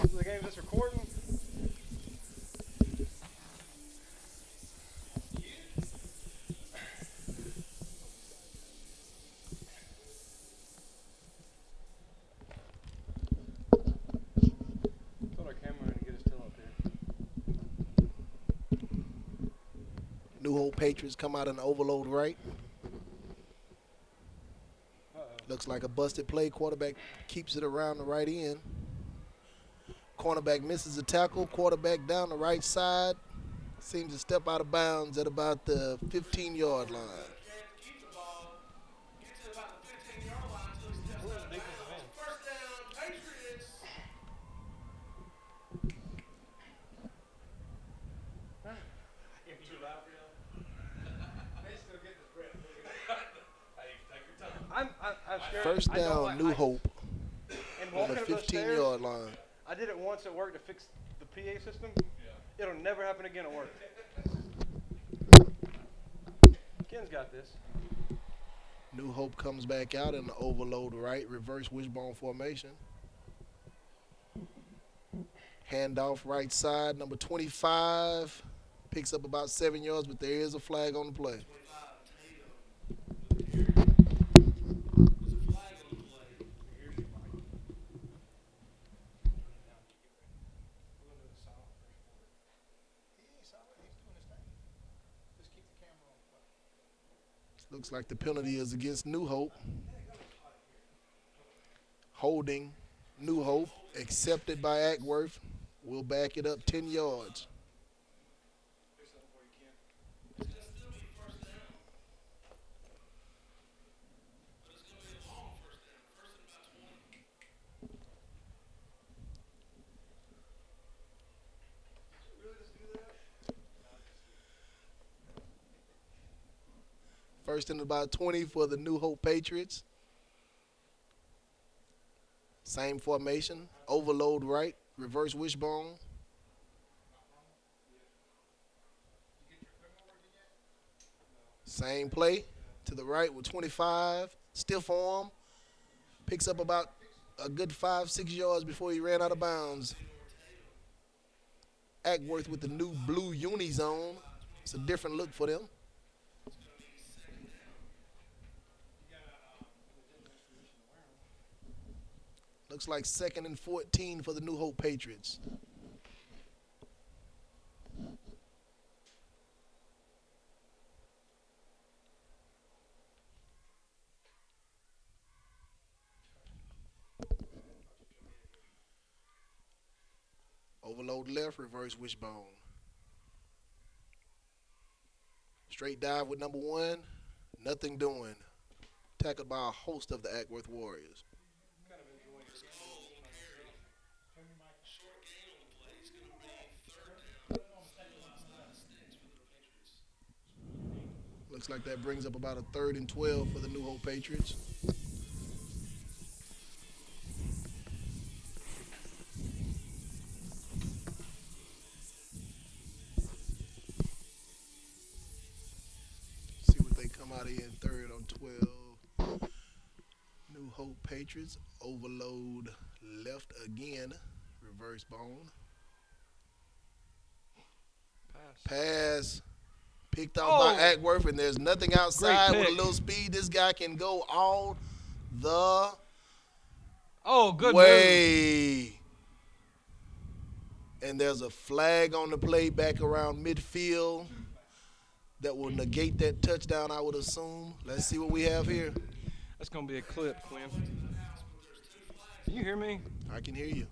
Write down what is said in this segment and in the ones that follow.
The game's just recording. Throw our camera in and get his tail up here. New Hope Patriots come out in the overload right. Uh-oh. Looks like a busted play. Quarterback keeps it around the right end. Cornerback misses a tackle. Quarterback down the right side. Seems to step out of bounds at about the 15-yard line. Who's the defensive end? I'm scared. First I don't down, like. New Hope And on the walking up those stairs, 15-yard line. I did it once at work to fix the PA system. It'll never happen again at work. Ken's got this. New Hope comes back out in the overload right, reverse wishbone formation. Handoff right side, number 25. Picks up about 7 yards, but there is a flag on the play. Looks like the penalty is against New Hope. Holding New Hope, accepted by Ackworth. We'll back it up 10 yards. First and about 20 for the New Hope Patriots. Same formation, overload right, reverse wishbone. Same play to the right with 25, stiff arm. Picks up about a good 5-6 yards before he ran out of bounds. Ackworth with the new blue uni zone. It's a different look for them. Looks like 2nd and 14 for the New Hope Patriots. Overload left, reverse wishbone. Straight dive with number 1. Nothing doing. Tackled by a host of the Ackworth Warriors. Looks like that brings up about a 3rd and 12 for the New Hope Patriots. See what they come out of here in 3rd on 12. New Hope Patriots overload left again. Reverse bone. Pass. Picked off by Ackworth, and there's nothing outside with a little speed. This guy can go all the Good way. move. And there's a flag on the play back around midfield that will negate that touchdown, I would assume. Let's see what we have here. That's going to be a clip, Quinn. Can you hear me? I can hear you.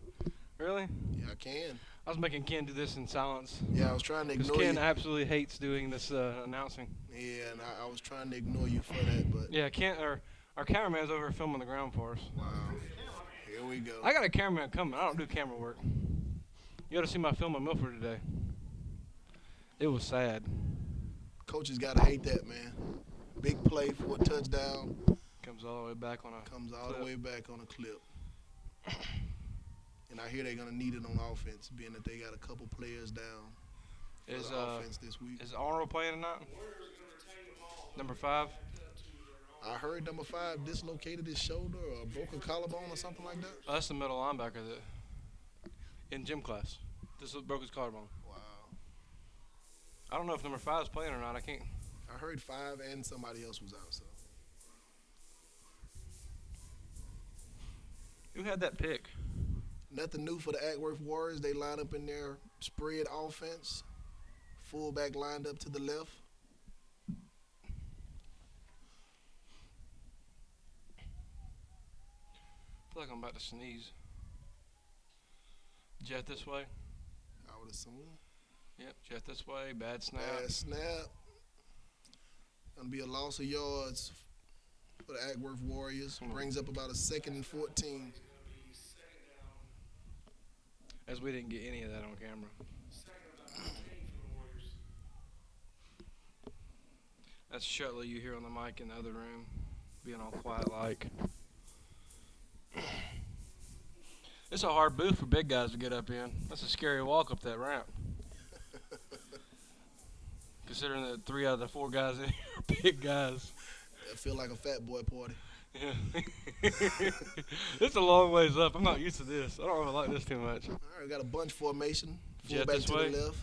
Really? Yeah, I can. I was making Ken do this in silence. Yeah, I was trying to Because ignore Ken you. absolutely hates doing this announcing. Yeah, and I was trying to ignore you for that, but Yeah, Ken, our cameraman's over here filming the ground for us. wow. Here we go. I got a cameraman coming. I don't do camera work. You ought to see my film in Milford today. It was sad. Coaches got to hate that, man. Big play for a touchdown. Comes all the way back on a Comes all clip. the way back on a clip. And I hear they're going to need it on offense, being that they got a couple players down for Is the offense this week. is Arnold playing tonight? Number 5. I heard number 5 dislocated his shoulder or broke a collarbone or something like that. Oh, that's the middle linebacker that. in gym class. This broke his collarbone. Wow. I don't know if number 5 is playing or not. I can't. I heard 5 and somebody else was out. So Who had that pick? nothing new for the Acworth Warriors. They line up in their spread offense. Fullback lined up to the left. I feel like I'm about to sneeze. Jet this way. I would assume. Yep, jet this way. Bad snap. Bad snap. Gonna be a loss of yards for the Acworth Warriors. Brings up about a 2nd and 14. As we didn't get any of that on camera. That's Shutley you hear on the mic in the other room, being all quiet like. It's a hard booth for big guys to get up in. That's a scary walk up that ramp. Considering that 3 out of the 4 guys in here are big guys. That feel like a fat boy party. Yeah. It's a long ways up. I'm not used to this. I don't really like this too much. All right, we got a bunch formation. Jet Fullback this to way. the left.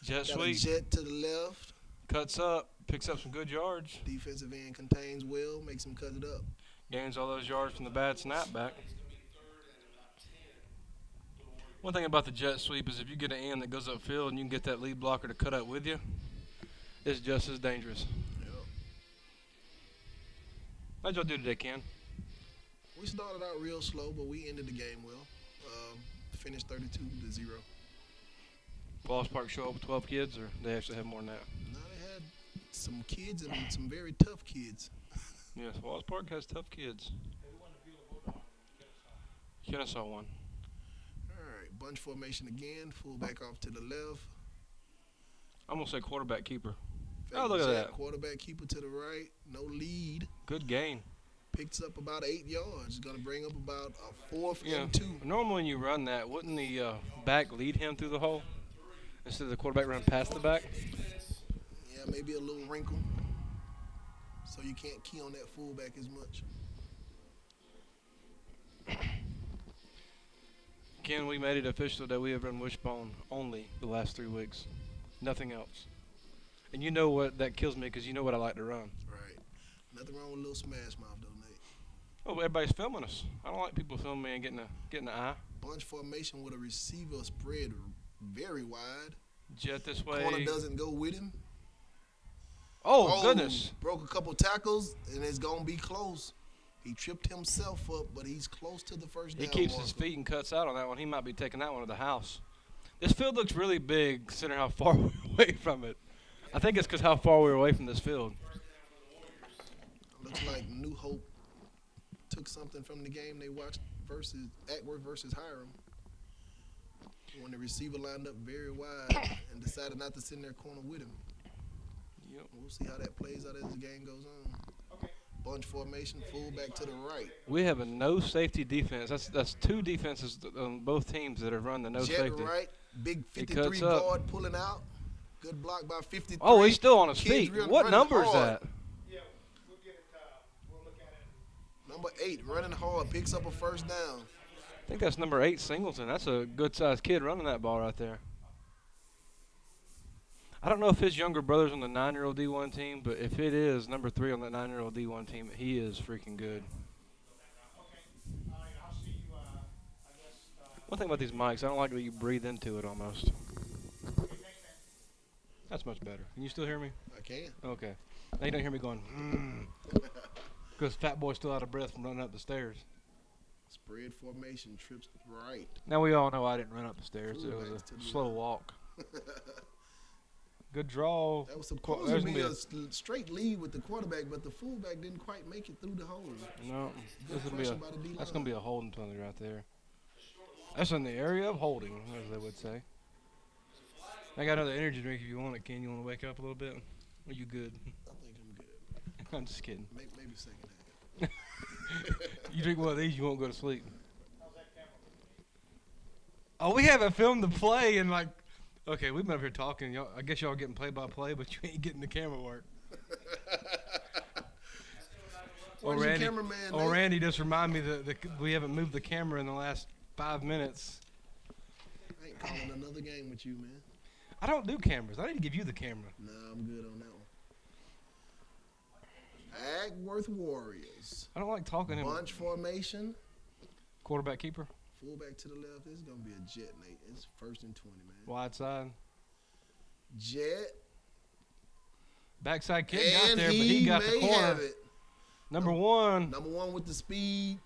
Jet Got sweep. a jet to the left. Cuts up. Picks up some good yards. Defensive end contains Will. Makes him cut it up. Gains all those yards from the bad snap back. One thing about the jet sweep is if you get an end that goes upfield and you can get that lead blocker to cut up with you, it's just as dangerous. Yep. How'd y'all do today, Ken? We started out real slow, but we ended the game well. Finished 32-0. Wallace Park show up with 12 kids, or they actually have more than that? No, they had some kids and some very tough kids. Yes, Wallace Park has tough kids. Kennesaw won. All right, bunch formation again. Fullback off to the left. I'm going to say quarterback keeper. Fake Oh, look at jet, that. Quarterback keeper to the right. No lead. Good gain. Picks up about 8 yards. Going to bring up about a 4th Yeah. and 2. Normally when you run that, wouldn't the back lead him through the hole instead of the quarterback run past the back? Yeah, maybe a little wrinkle. So you can't key on that fullback as much. Ken, we made it official that we have run wishbone only the last 3 weeks. Nothing else. And you know what that kills me because you know what I like to run. Right. Nothing wrong with a little smash mouth, though, Nate. Oh, everybody's filming us. I don't like people filming me and getting the eye. Bunch formation with a receiver spread very wide. Jet this way. Corner doesn't go with him. Oh, goodness. Broke a couple tackles, and it's going to be close. He tripped himself up, but he's close to the first down. He keeps marker. his feet and cuts out on that one. He might be taking that one to the house. This field looks really big considering how far we're away from it. I think it's because how far we're away from this field. Looks like New Hope took something from the game they watched versus Acworth versus Hiram. When the receiver lined up very wide and decided not to sit in their corner with him. Yep. We'll see how that plays out as the game goes on. Bunch formation, fullback to the right. We have a no safety defense. That's 2 defenses on both teams that have run the no Jet safety. right, big He 53 cuts up. guard pulling out. Good block by 53. Oh, he's still on his Kids feet. running What number is hard. that? Yeah, we'll get it. We'll look at it. Number 8, running hard, picks up a first down. I think that's number 8, Singleton. That's a good-sized kid running that ball right there. I don't know if his younger brother's on the 9-year-old D1 team, but if it is number 3 on that 9-year-old D1 team, he is freaking good. Okay. All right, I'll see you, I guess. One thing about these mics, I don't like that you breathe into it almost. Okay, thanks, man. That's much better. Can you still hear me? I can. Okay. Now you don't hear me going, because Fat Boy's still out of breath from running up the stairs. Spread formation, trips right. Now we all know I didn't run up the stairs. It was Fullbacks to a the slow left. walk. Good draw. That was There's supposed to gonna be be a a- straight lead with the quarterback, but the fullback didn't quite make it through the hole. No, Good this will be pressure a, by the D-line. that's going to be a holding penalty right there. That's in the area of holding, as they would say. I got another energy drink if you want it, Ken. You want to wake up a little bit? Are you good? I think I'm good. I'm just kidding. Maybe second half. You drink one of these, you won't go to sleep. How's that camera? Oh, we haven't filmed the play in like. Okay, we've been up here talking. Y'all, I guess y'all getting play-by-play, but you ain't getting the camera work. Where's your cameraman, Nate? Randy just reminded me that we haven't moved the camera in the last 5 minutes. Ain't calling another game with you, man. I don't do cameras. I need to give you the camera. Nah, I'm good on that one. Agworth Warriors. I don't like talking him. Bunch formation. Quarterback keeper. Fullback to the left. This is going to be a jet, Nate. It's 1st and 20, man. Wide side. Jet. Backside kick And got there, but he got the may corner. have it. Number one. Number one with the speed.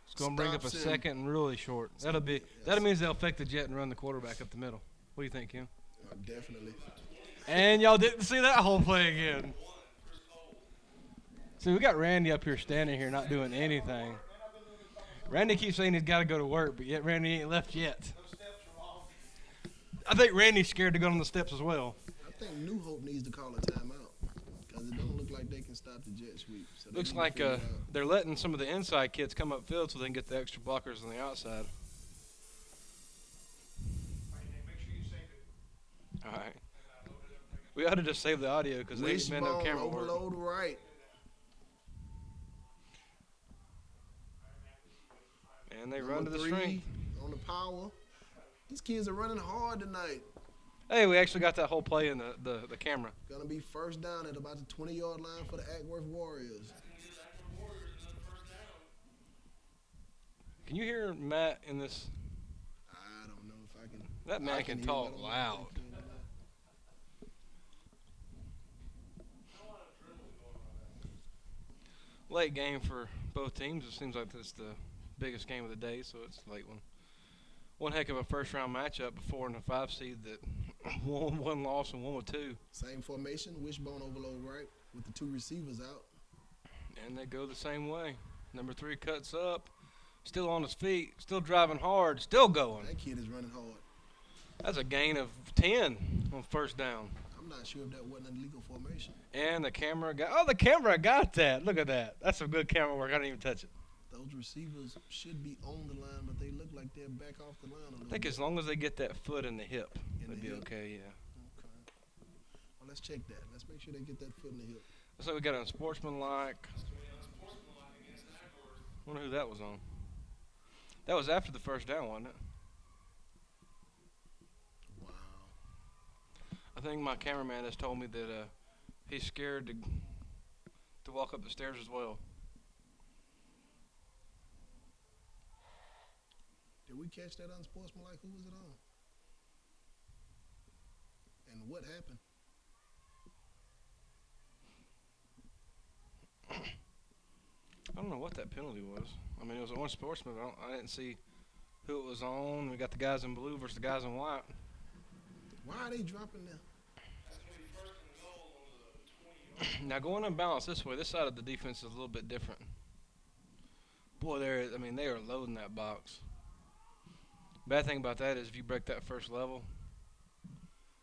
It's going to bring up a Stops him. second and really short. That means they'll fake the jet and run the quarterback up the middle. What do you think, Kim? Definitely. And y'all didn't see that whole play again. See, we got Randy up here standing here not doing anything. Randy keeps saying he's got to go to work, but yet Randy ain't left yet. I think Randy's scared to go on the steps as well. I think New Hope needs to call a timeout because it don't look like they can stop the jet sweep. So they Looks need to like figure it out. they're letting some of the inside kids come upfield so they can get the extra blockers on the outside. Make sure you save it. All right. We ought to just save the audio because there ain't been no Wishbone camera work. overload right. And they Number run to the 3 string. on the power. These kids are running hard tonight. Hey, we actually got that whole play in the camera. Gonna be 1st down at about the 20-yard line for the Agworth Warriors. Can you hear Matt in this? I don't know if I can. That man I can hear, talk but I don't know loud. if they can. Late game for both teams. It seems like it's the biggest game of the day, so it's a late one. One heck of a first-round matchup, a 4 and a 5 seed that one loss and one with 2. Same formation, wishbone overload right with the 2 receivers out. And they go the same way. Number 3 cuts up, still on his feet, still driving hard, still going. That kid is running hard. That's a gain of 10 on 1st down. I'm not sure if that wasn't a legal formation. And the camera got that. Look at that. That's some good camera work. I didn't even touch it. Those receivers should be on the line, but they look like they're back off the line a little I think bit. as long as they get that foot in the hip, In they'd the be hip? okay, yeah. Okay. Well, let's check that. Let's make sure they get that foot in the hip. So we got a sportsmanlike. Wonder who that was on. That was after the 1st down, wasn't it? Wow. I think my cameraman has told me that he's scared to walk up the stairs as well. Did we catch that unsportsmanlike? Who was it on? And what happened? I don't know what that penalty was. I mean, it was on sportsman. I didn't see who it was on. We got the guys in blue versus the guys in white. Why are they dropping them? Now going unbalanced this way, this side of the defense is a little bit different. Boy, they are loading that box. Bad thing about that is if you break that first level.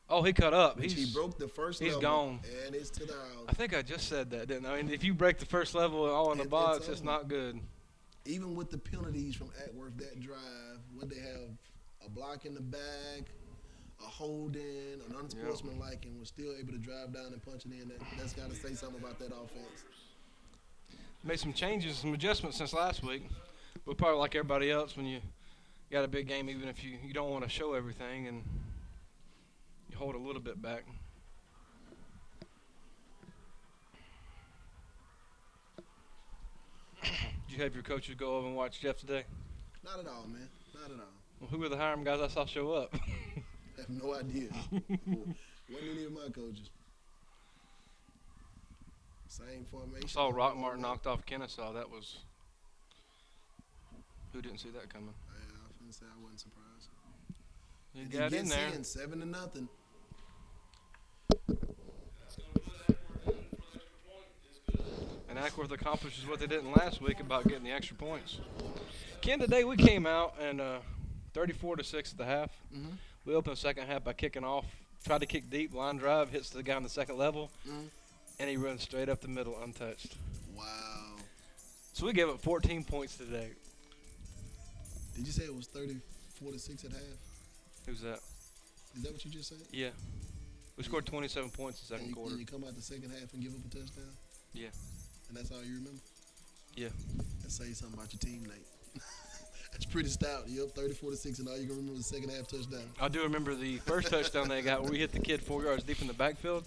Oh, he cut up. He broke the first he's level. gone. And it's to the house. I think I just said that, didn't I? I mean, if you break the first level all in the box, it's over. not good. Even with the penalties from Atworth that drive, what they have a block in the back, a holding, an unsportsmanlike, and was still able to drive down and punch it in. That's got to say something about that offense. Made some changes, some adjustments since last week. But probably like everybody else, when you got a big game, even if you don't want to show everything and you hold a little bit back. Did you have your coaches go over and watch Jeff today? Not at all, man. Not at all. Well, who were the hiring guys I saw show up? I have no idea. Wasn't any of my coaches. Same formation. Saw Rockmart knocked off Kennesaw. That was. Who didn't see that coming? Yeah, I was going to say I wasn't surprised. He And got he in gets there. 7-0. And Ackworth accomplishes what they didn't last week about getting the extra points. Ken, today we came out and 34-6 at the half. Mm-hmm. We opened the second half by kicking off. Tried to kick deep, line drive, hits the guy on the second level, and he runs straight up the middle untouched. Wow. So we gave up 14 points today. Did you say it was 34-6 at half? Who's that? Is that what you just said? Yeah. We scored 27 points in the second quarter. And you come out the second half and give up a touchdown? Yeah. And that's all you remember? Yeah. That says something about your team, Nate. That's pretty stout. Yep, 34-6, and all you can remember was the second half touchdown. I do remember the first touchdown they got where we hit the kid 4 yards deep in the backfield,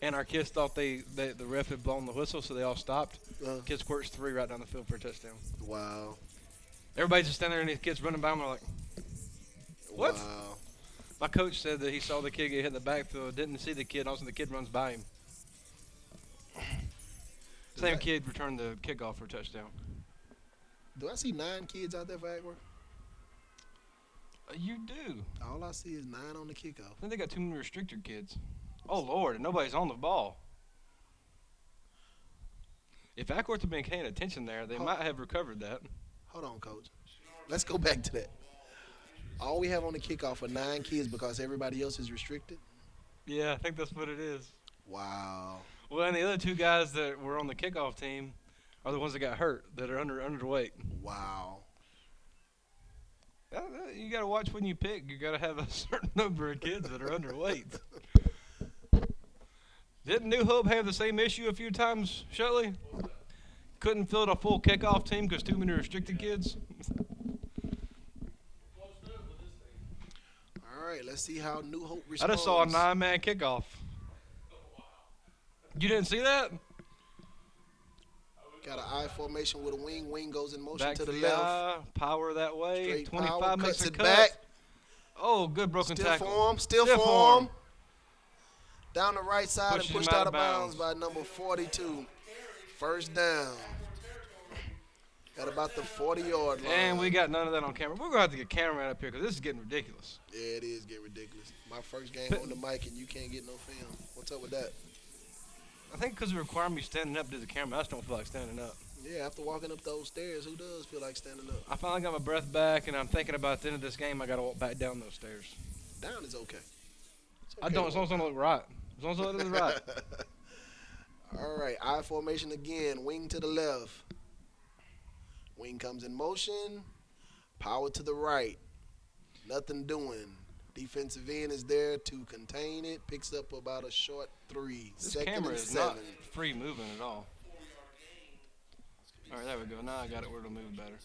and our kids thought the ref had blown the whistle, so they all stopped. Kid squirts three right down the field for a touchdown. Wow. Everybody's just standing there, and these kids running by them. They're like, what? Wow. My coach said that he saw the kid get hit in the backfield, didn't see the kid, also the kid runs by him. Same kid returned the kickoff for a touchdown. Do I see 9 kids out there for Ackworth? You do. All I see is 9 on the kickoff. I think they got too many restricted kids. Oh, Lord, and nobody's on the ball. If Ackworth had been paying attention there, they might have recovered that. Hold on, Coach. Let's go back to that. All we have on the kickoff are 9 kids because everybody else is restricted? Yeah, I think that's what it is. Wow. Well, and the other 2 guys that were on the kickoff team are the ones that got hurt, that are underweight. Wow. You got to watch when you pick. You got to have a certain number of kids that are underweight. Didn't New Hope have the same issue a few times, Shelly? Couldn't field a full kickoff team because too many restricted kids? All right, let's see how New Hope I responds. just saw a 9-man kickoff. You didn't see that? Got an I formation with a wing. Wing goes in motion Back to the the left. eye, power that way. Straight 25 power, makes cuts a it cut. back. Oh, good broken Still tackle. form. Still Stiff form. Down the right side Pushes and pushed him out of bounds by number 42. First down. Got about the 40-yard line. And we got none of that on camera. We're going to have to get cameraman up here because this is getting ridiculous. Yeah, it is getting ridiculous. My first game on the mic and you can't get no film. What's up with that? I think because it requires me standing up to the camera, I just don't feel like standing up. Yeah, after walking up those stairs, who does feel like standing up? I finally got my breath back, and I'm thinking about the end of this game, I got to walk back down those stairs. Down is okay. It's I don't, as long as I don't look right. As long as I look right. All right, I formation again. Wing to the left. Wing comes in motion. Power to the right. Nothing doing. Defensive end is there to contain it. Picks up about a short 3. This Second camera and is 7. not free moving at all. All right, there we go. Now I got it where it'll move better.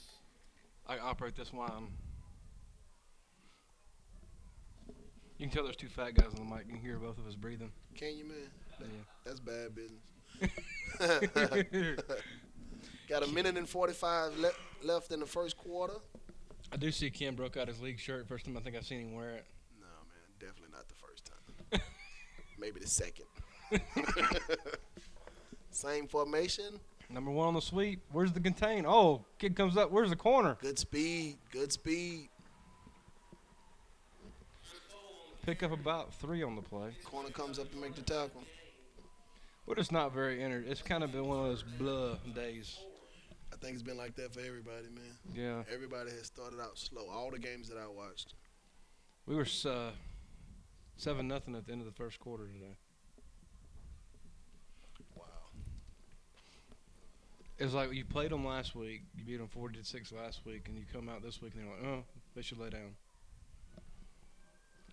I can operate this while I'm... You can tell there's 2 fat guys on the mic. You can hear both of us breathing. Can you, man? That's bad business. Yeah. Got a minute and 45 left in the first quarter. I do see Ken broke out his league shirt. First time I think I've seen him wear it. No, man, definitely not the first time. Maybe the second. Same formation. Number 1 on the sweep. Where's the contain? Oh, kid comes up. Where's the corner? Good speed. Good speed. Pick up about 3 on the play. Corner comes up to make the tackle. We're just not very It's kind of been one of those blah days. I think it's been like that for everybody, man. Yeah. Everybody has started out slow. All the games that I watched. We were 7-0 at the end of the first quarter today. Wow. It was like you played them last week. You beat them 40-6 last week, and you come out this week and they're like, oh, they should lay down.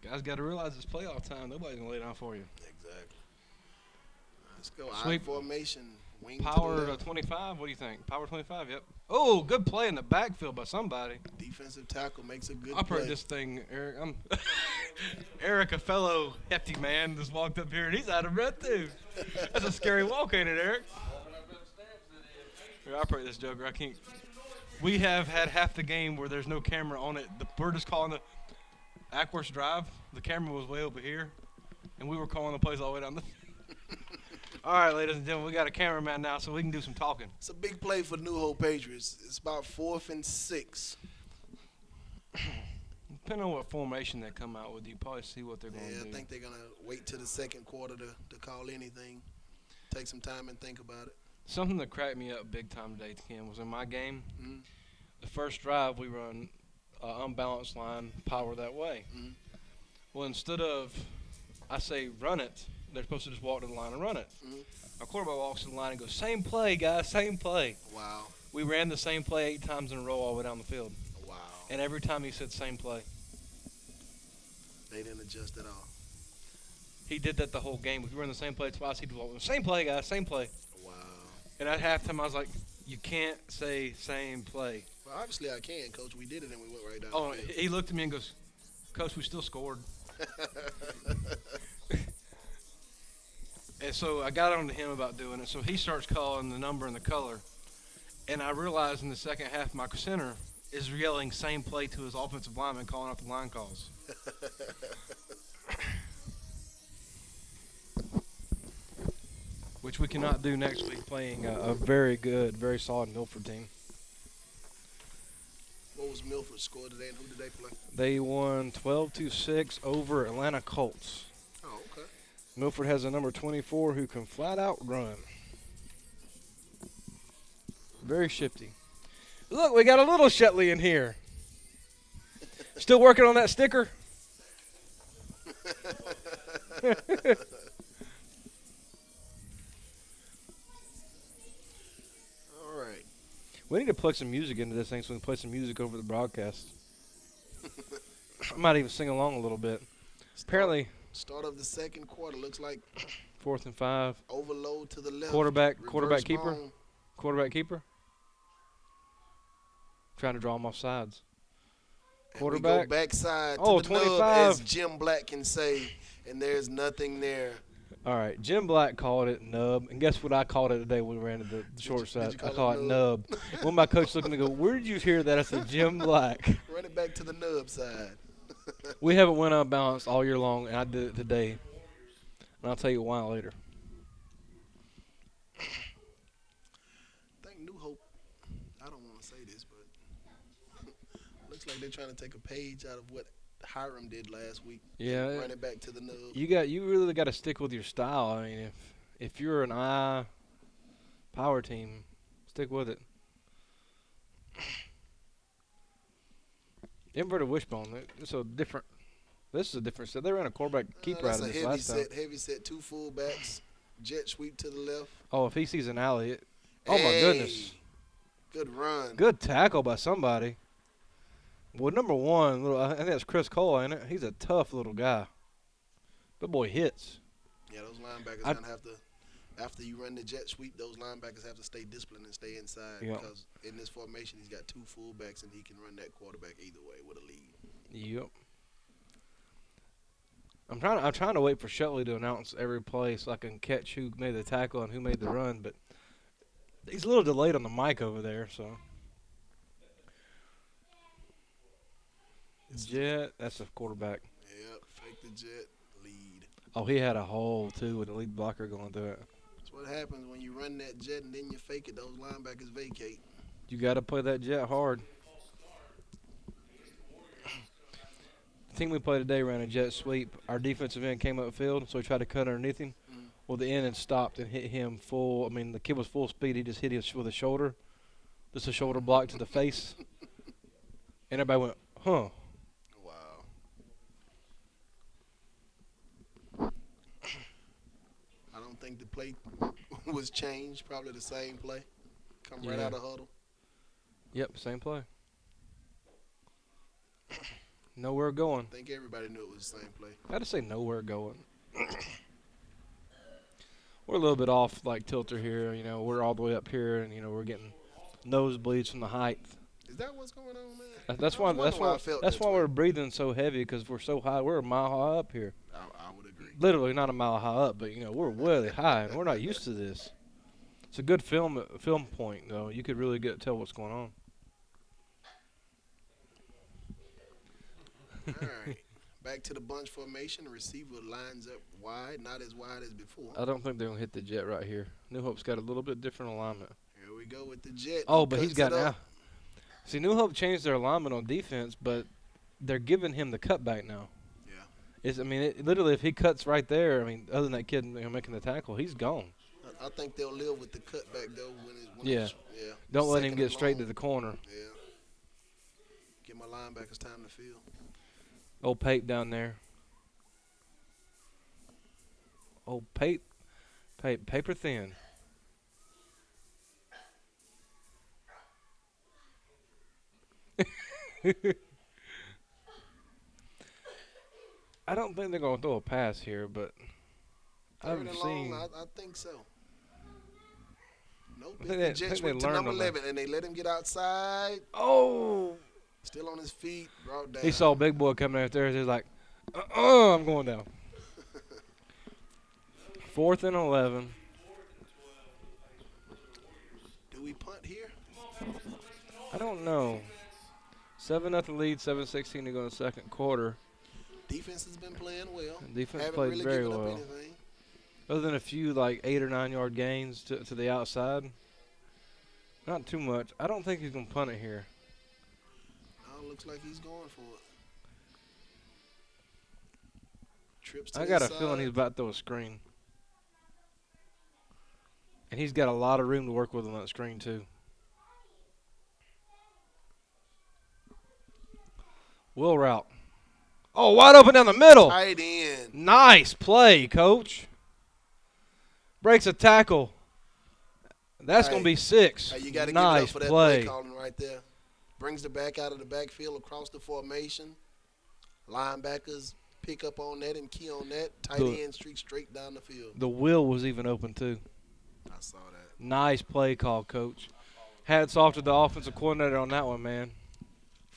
Guys got to realize it's playoff time. Nobody's going to lay down for you. Exactly. Let's go. Sweep. I formation. Wing Power to the left. 25. What do you think? Power 25. Yep. Oh, good play in the backfield by somebody. Defensive tackle makes a good Operate play. this thing, Eric. Eric, a fellow hefty man, just walked up here and he's out of breath too. That's a scary walk, ain't it, Eric? Here, operate this joker. I can't. We have had half the game where there's no camera on it. We're just calling the Ackworth drive. The camera was way over here, and we were calling the plays all the way down the. All right, ladies and gentlemen, we got a cameraman now, so we can do some talking. It's a big play for New Hope Patriots. It's about 4th and 6. Depending on what formation they come out with, you probably see what they're going to do. I think they're going to wait till the second quarter to call anything. Take some time and think about it. Something that cracked me up big time today, Ken, was in my game. Mm-hmm. The first drive, we run unbalanced line, power that way. Mm-hmm. Well, instead of, I say run it, they're supposed to just walk to the line and run it. Mm-hmm. Our quarterback walks to the line and goes, same play, guys, same play. Wow. We ran the same play 8 times in a row all the way down the field. Wow. And every time he said same play. They didn't adjust at all. He did that the whole game. If we ran the same play twice, he'd walk, same play, guys, same play. Wow. And at halftime, I was like, you can't say same play. Well, obviously I can, Coach. We did it and we went right down Oh, the field. he looked at me and goes, "Coach, we still scored." And so I got on to him about doing it. So he starts calling the number and the color. And I realized in the second half, my center is yelling same play to his offensive lineman, calling out the line calls, which we cannot do next week playing a very good, very solid Milford team. What was Milford's score today and who did they play? They won 12-6 over Atlanta Colts. Oh, okay. Milford has a number 24 who can flat out run. Very shifty. Look, we got a little Shetley in here. Still working on that sticker? All right. We need to plug some music into this thing so we can play some music over the broadcast. I might even sing along a little bit. Apparently, Start of the second quarter looks like 4th and 5. overload to the left. Quarterback reverse keeper. bone. Quarterback keeper. Trying to draw them off sides. And Quarterback. we go backside Oh, to the nub, 25. as Jim Black can say, and there's nothing there. All right, Jim Black called it nub, and guess what I called it today when we ran to the short you side? I call call it it nub. One of my coaches looked at me and go, "Where did you hear that?" I said, "Jim Black." Run it back to the nub side. We haven't went unbalanced all year long, and I did it today, and I'll tell you why later. I think New Hope, I don't want to say this, but looks like they're trying to take a page out of what Hiram did last week. Yeah, Run it back to the nub. you really got to stick with your style. I mean, if you're an I power team, stick with it. Inverted wishbone. It's a different. This is a different set. They ran a quarterback keeper out That's of a this heavy last time. set, heavy set. Two fullbacks, jet sweep to the left. Oh, if he sees an alley, oh my Hey, goodness, good run. good tackle by somebody. Well, number one, I think that's Chris Cole, ain't it? He's a tough little guy. That boy hits. Yeah, those linebackers I- gonna have to. After you run the jet sweep, those linebackers have to stay disciplined and stay inside Yeah. because in this formation he's got two fullbacks and he can run that quarterback either way with a lead. Yep. I'm trying to wait for Shetley to announce every play so I can catch who made the tackle and who made the run, but he's a little delayed on the mic over there, so. Jet, that's a quarterback. Yep, fake the jet, lead. Oh, he had a hole too with the lead blocker going through it. That's what happens when you run that jet and then you fake it. Those linebackers vacate. You got to play that jet hard. The team we played today ran a jet sweep. Our defensive end came upfield, so we tried to cut underneath him. Mm. Well, the end had stopped and hit him full. I mean, the kid was full speed. He just hit us with a shoulder. Just a shoulder block to the face. And everybody went, huh. Wow. I don't think the play was changed. Probably the same play. Come right Yeah. out of huddle. Yep, same play. Nowhere going. I think everybody knew it was the same play. I had to say nowhere going. We're a little bit off like tilter here. You know, we're all the way up here, and you know we're getting nosebleeds from the height. Is that what's going on, man? That's I why. was That's wondering why why. I felt That's that why way. we're breathing so heavy because we're so high. We're a mile high up here. I would agree. Literally not a mile high up, but you know we're really high, and we're not used to this. It's a good film point though. You could really tell what's going on. All right. Back to the bunch formation. The receiver lines up wide, not as wide as before. I don't think they're gonna hit the jet right here. New Hope's got a little bit different alignment. Here we go with the jet. Oh, He but he's cuts got it now. up. See, New Hope changed their alignment on defense, but they're giving him the cutback now. Yeah. I mean, literally, if he cuts right there, I mean, other than that kid making the tackle, he's gone. I think they'll live with the cutback though when Yeah. it's yeah. Don't let him second get and straight to long. the corner. Yeah. Give my linebackers time to feel. Old Pape down there. Old Pape, paper thin. I don't think they're gonna throw a pass here, but Third I've and seen. long, I think so. Nope, I the think they, I Jets think they went to learned number on that. 11, and they let him get outside. Oh, Still on his feet, brought he saw down. Big Boy coming out there. He's like, I'm going down. 4th and 11. Do we punt here? I don't know. 7-0 lead, 7:16 to go in the second quarter. Defense has been playing well. And defense Haven't played really very given up well. anything. Other than a few like 8 or 9 yard gains to the outside. Not too much. I don't think he's going to punt it here. Now looks like he's going for it. Trips to I the got a feeling inside. he's about to throw a screen. And he's got a lot of room to work with on that screen, too. Will route. Oh, wide open down the middle. Tight end. Nice play, coach. Breaks a tackle. That's going to be 6. You got to nice give it up for that play play. calling right there. Brings the back out of the backfield across the formation. Linebackers pick up on that and key on that. Tight end streak straight down the field. The will was even open, too. I saw that. Nice play call, coach. Hats off to the offensive coordinator on that one, man.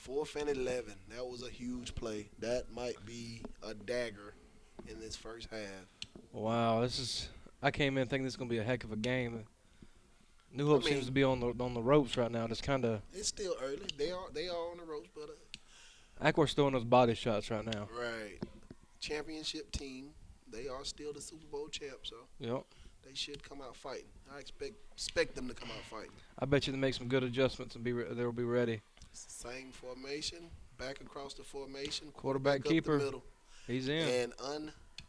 4th and 11. That was a huge play. That might be a dagger in this first half. Wow, I came in thinking this is going to be a heck of a game. New Hope seems to be on the ropes right now. Just kind of. It's still early. They are on the ropes, but Ackworth's throwing those body shots right now. right. Championship team. They are still the Super Bowl champs, so Yep. they should come out fighting. I expect them to come out fighting. I bet you they make some good adjustments and they'll be ready. Same formation, back across the formation, Quarterback up the keeper. middle, He's in. and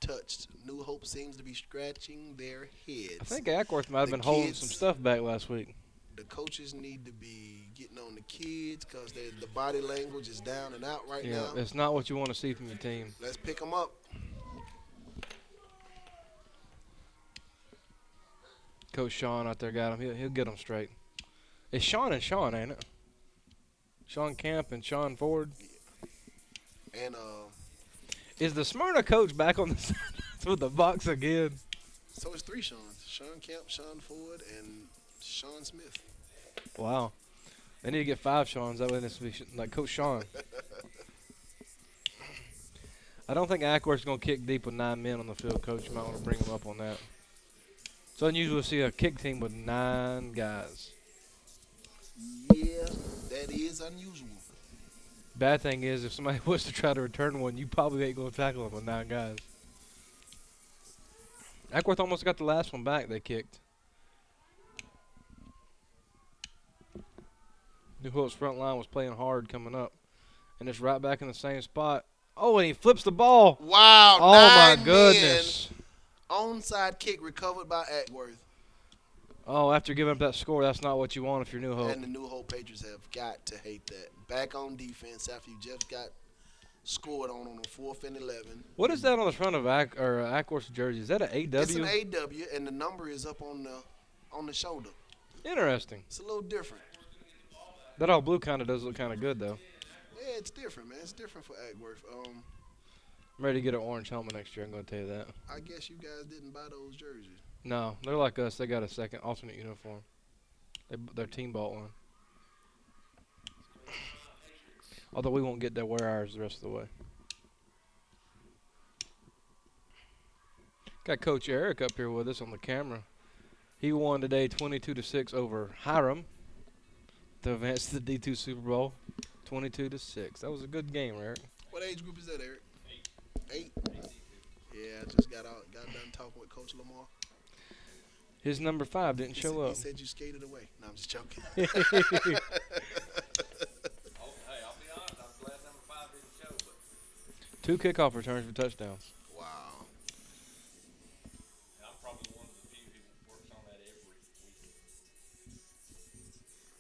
untouched. New Hope seems to be scratching their heads. I think Ackworth might have The been holding kids- some stuff back last week. The coaches need to be getting on the kids because the body language is down and out right Yeah, now. it's not what you want to see from your team. Let's pick them up. Coach Sean out there got him. He'll get them straight. It's Sean and Sean, ain't it? Sean Camp and Sean Ford. And Is the Smyrna coach back on the side with the box again? so it's 3 Seans. Sean Kemp, Sean Ford, and Sean Smith. Wow. They need to get 5 Seans. That way this will be like Coach Sean. I don't think Ackworth's going to kick deep with 9 men on the field, Coach. You might want to bring him up on that. It's unusual to see a kick team with 9 guys. Yeah, that is unusual. Bad thing is, if somebody was to try to return one, you probably ain't going to tackle them with 9 guys. Ackworth almost got the last one back they kicked. New Hope's front line was playing hard coming up. And it's right back in the same spot. Oh, and he flips the ball. Wow, Oh, my 9 goodness. men. Onside kick recovered by Ackworth. Oh, after giving up that score, that's not what you want if you're New Hope. And the New Hope Patriots have got to hate that. Back on defense after you just got scored on the 4th and 11. What is that on the front of Ackworth's jersey? Is that an AW? It's an AW, and the number is up on the shoulder. Interesting. It's a little different. That all blue kind of does look kind of good, though. Yeah, it's different, man. It's different for Ackworth. I'm ready to get an orange helmet next year, I'm going to tell you that. I guess you guys didn't buy those jerseys. No, they're like us. They got a second alternate uniform. Their team bought one. Although we won't get to wear ours the rest of the way. Got Coach Eric up here with us on the camera. He won today 22-6 over Hiram to advance to the D2 Super Bowl. 22-6. That was a good game, Eric. What age group is that, Eric? 8? Yeah, I just got done talking with Coach Lamar. His number 5 didn't show up. He said you skated away. No, I'm just joking. Hey, I'll be honest, I'm glad number 5 didn't show, but 2 kickoff returns for touchdowns. Wow. and I'm probably one of the few who works on that every week.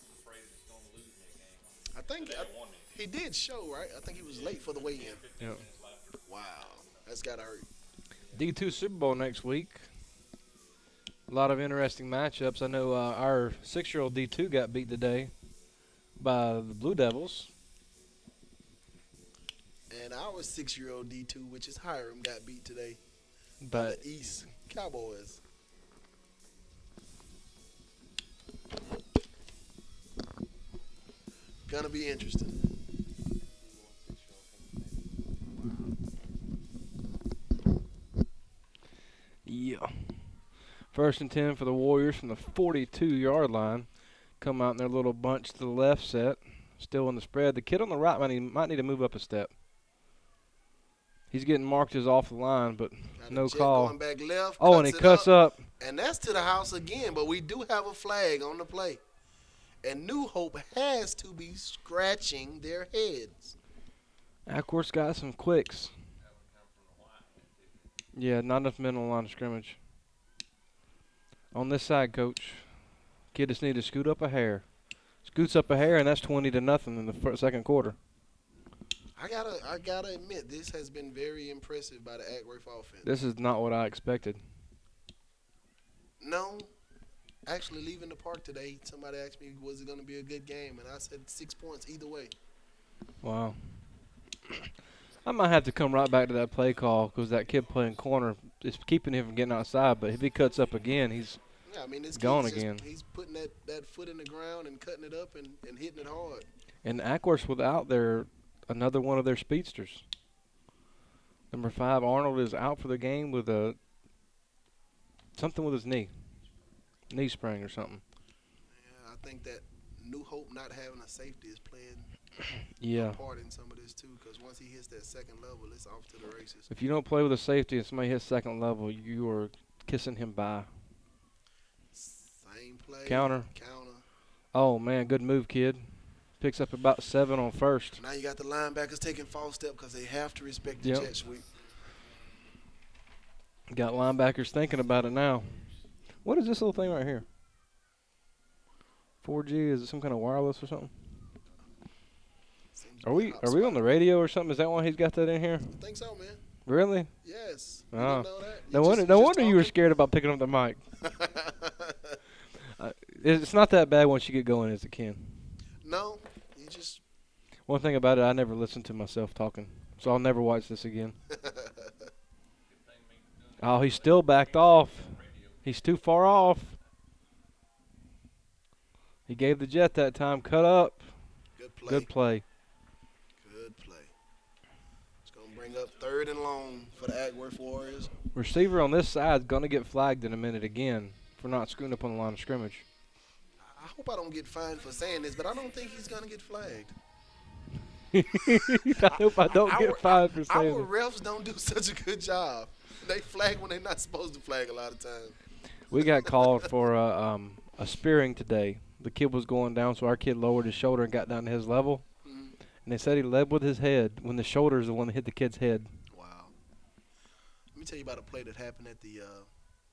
I'm afraid it's going to lose me a game. I think They haven't won me. he did show, right? I think he was late for the weigh-in. 15 Yep. minutes left. Wow. That's got to hurt. D2 Super Bowl next week. A lot of interesting matchups. I know our 6-year-old D2 got beat today by the Blue Devils. And our 6-year-old D2, which is Hiram, got beat today by But the East Cowboys. Gonna be interesting. Yeah. First and 10 for the Warriors from the 42-yard line. Come out in their little bunch to the left set. Still in the spread. The kid on the right might need to move up a step. He's getting marked as off the line, but Got a no jet call. going back left, Oh, and cuts he it cuts up, up. and that's to the house again. But we do have a flag on the play, and New Hope has to be scratching their heads. Ackworth's got some quicks. That would come from the white man, didn't it? Yeah, not enough men on the line of scrimmage. On this side, coach. Kid just need to scoot up a hair. Scoots up a hair, and that's 20 to nothing in the second quarter. I gotta admit, this has been very impressive by the Ackworth offense. This is not what I expected. No, actually leaving the park today, somebody asked me, was it going to be a good game? And I said 6 points either way. Wow. I might have to come right back to that play call because that kid playing corner is keeping him from getting outside. But if he cuts up again, he's Yeah, I mean, this gone kid's again. he's putting that foot in the ground and cutting it up and hitting it hard. And Ackworth's without another one of their speedsters. Number 5, Arnold, is out for the game with something with his knee sprain or something. Yeah, I think that New Hope not having a safety is playing Yeah. a part in some of this too, because once he hits that second level, it's off to the races. If you don't play with a safety and somebody hits second level, you are kissing him bye. Same play. Counter. Counter. Oh, man, good move, kid. Picks up about 7 on first. Now you got the linebackers taking false step because they have to respect the Yep. jet sweep. Got linebackers thinking about it now. What is this little thing right here? 4G? Is it some kind of wireless or something? Seems to Are be we a hot are we on spot. the radio or something? Is that why he's got that in here? I think so, man. Really? Yes. You Oh. didn't know that? No wonder you were scared about picking up the mic. It's not that bad once you get going, as it can. No, you just. One thing about it, I never listen to myself talking, so I'll never watch this again. Oh, he's still backed off. He's too far off. He gave the jet that time. Cut up. Good play. Good play. Good play. It's going to bring up 3rd and long for the Ackworth Warriors. Receiver on this side is going to get flagged in a minute again for not screwing up on the line of scrimmage. I hope I don't get fined for saying this, but I don't think he's going to get flagged. I hope I don't get fined for saying Our that. refs don't do such a good job. They flag when they're not supposed to flag a lot of times. We got called for a spearing today. The kid was going down, so our kid lowered his shoulder and got down to his level. Mhm. And they said he led with his head when the shoulder is the one that hit the kid's head. Wow. Let me tell you about a play that happened at the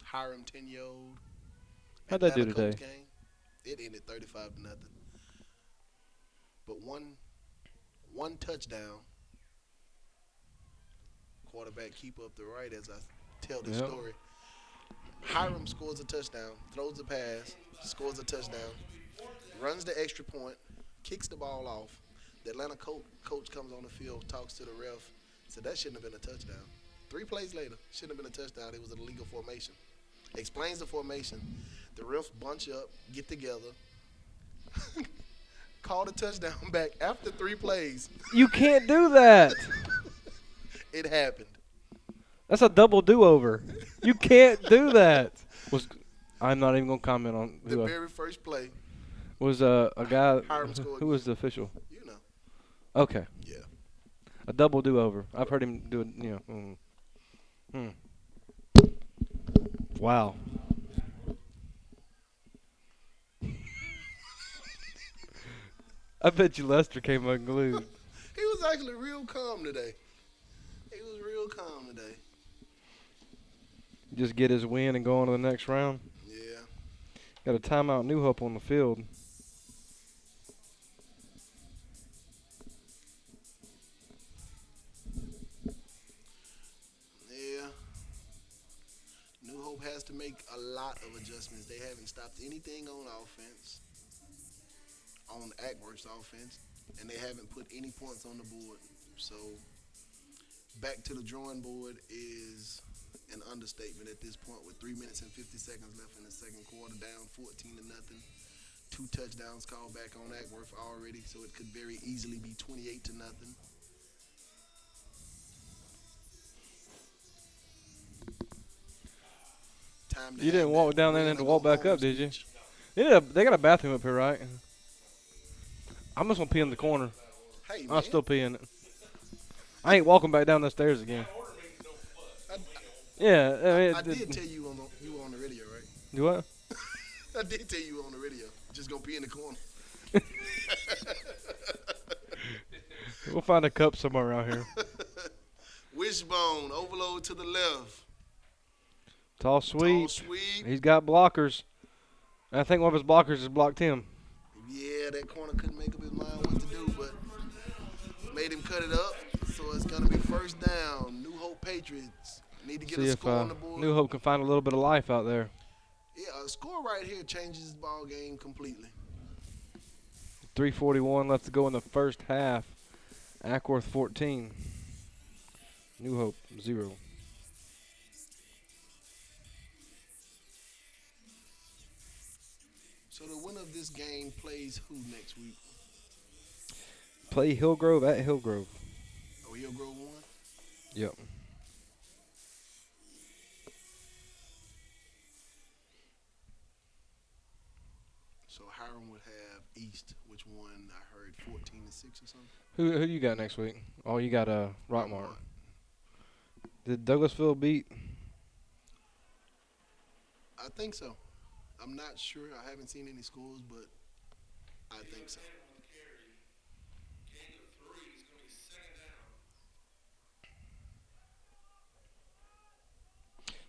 Hiram 10-year-old How'd they do Atlanta Colts today? game. It ended 35-0. But one touchdown. Quarterback keep up the right as I tell this Yep. story. Hiram scores a touchdown, throws a pass, scores a touchdown, runs the extra point, kicks the ball off. The Atlanta coach comes on the field, talks to the ref, said that shouldn't have been a touchdown. 3 plays later, shouldn't have been a touchdown. It was an illegal formation. Explains the formation. The refs bunch up, get together, call the touchdown back after 3 plays. You can't do that. It happened. That's a double do-over. You can't do that. I'm not even gonna comment on The who very first play, was a guy. Hiram scored. Who was the official? You know. Okay. Yeah. A double do-over. I've heard him do it. Wow. I bet you Lester came unglued. He was actually real calm today. He was real calm today. Just get his win and go on to the next round. Yeah. Got a timeout, New Hope on the field. Yeah. New Hope has to make a lot of adjustments. They haven't stopped anything on offense, on Ackworth's offense, and they haven't put any points on the board. So back to the drawing board is an understatement at this point with 3 minutes and 50 seconds left in the second quarter, down 14-0. 2 touchdowns called back on Ackworth already, so it could very easily be 28-0. Time to You have didn't that walk down there and win then or to go walk back home up, did you? speech. They got a bathroom up here, right? I'm just gonna pee in the corner. Hey I'll man, still pee in it. I ain't walking back down the stairs again. I, Yeah, I mean, I did tell you you were on the radio, right? do what? I did tell you on the radio. Just go pee in the corner. We'll find a cup somewhere around here. Wishbone, overload to the left. Tall Tall sweep. sweep. He's got blockers. I think one of his blockers has blocked him. Yeah, that corner couldn't make up his mind what to do, but made him cut it up. So it's going to be first down. New Hope Patriots need to get See a if score on the board. New Hope can find a little bit of life out there. Yeah, a score right here changes the ball game completely. 3:41 left to go in the first half. Ackworth 14. New Hope 0. So the winner of this game plays who next week? Play Hillgrove at Hillgrove. Oh, Hillgrove won? Yep. So Hiram would have East, which won, I heard, 14-6 or something. Who you got next week? Oh, you got Rockmart. Did Douglasville beat? I think so. I'm not sure. I haven't seen any scores, but I think so.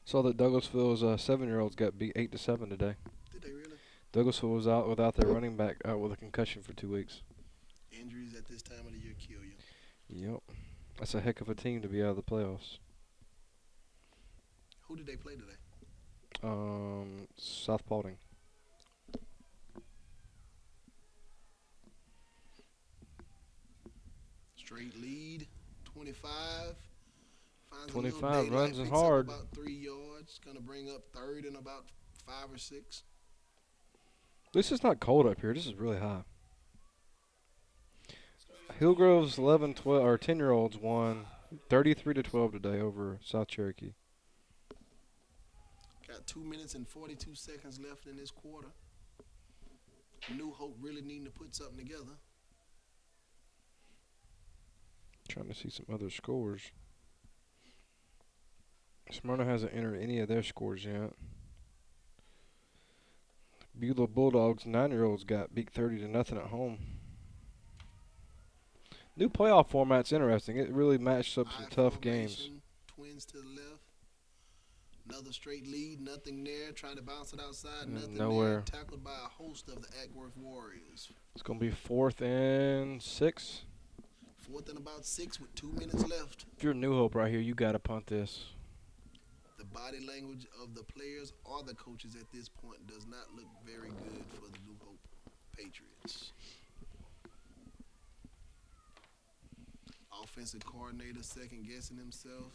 Saw that Douglasville's 7-year-olds got beat 8-7 today. Did they really? Douglasville was out without their running back out with a concussion for 2 weeks. Injuries at this time of the year kill you. Yep. That's a heck of a team to be out of the playoffs. Who did they play today? South Paulding. Straight lead, 25. Finds 25, a little daylight, runs and picks up hard. about 3 yards. Going to bring up third and about 5 or 6. This is not cold up here. This is really high. Hillgrove's 11, 12, or 10-year-olds won 33-12 today over South Cherokee. Got 2 minutes and 42 seconds left in this quarter. New Hope really needing to put something together. Trying to see some other scores. Smyrna hasn't entered any of their scores yet. Beulah Bulldogs 9-year-olds got beat 30-0 at home. New playoff format's interesting. It really matched up some I tough games. formation, Twins to the left. Another straight lead, nothing there. Trying to bounce it outside, nothing nowhere. there. Tackled by a host of the Ackworth Warriors. It's going to be 4th and 6. 4th and about 6 with 2 minutes left. If you're New Hope right here, you got to punt this. The body language of the players or the coaches at this point does not look very good for the New Hope Patriots. Offensive coordinator second guessing himself.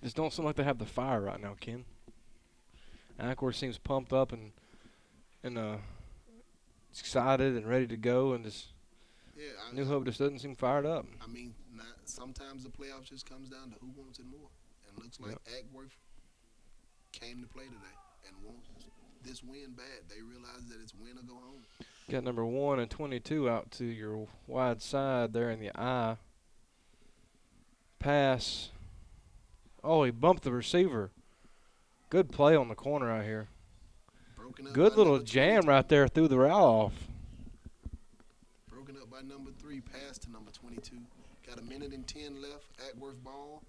Just don't seem like they have the fire right now, Ken. Ackworth seems pumped up and excited and ready to go, and just New Hope just doesn't seem fired up. I mean, sometimes the playoffs just comes down to who wants it more. And looks like Ackworth came to play today and wants this win bad. They realize that it's win or go home. Got number 1 and 22 out to your wide side there in the eye. Pass. Oh, he bumped the receiver. Good play on the corner out here. Broken up Good by little number jam 22. right there through the route off. Broken up by number 3, pass to number 22. Got a minute and 10 left. Ackworth ball.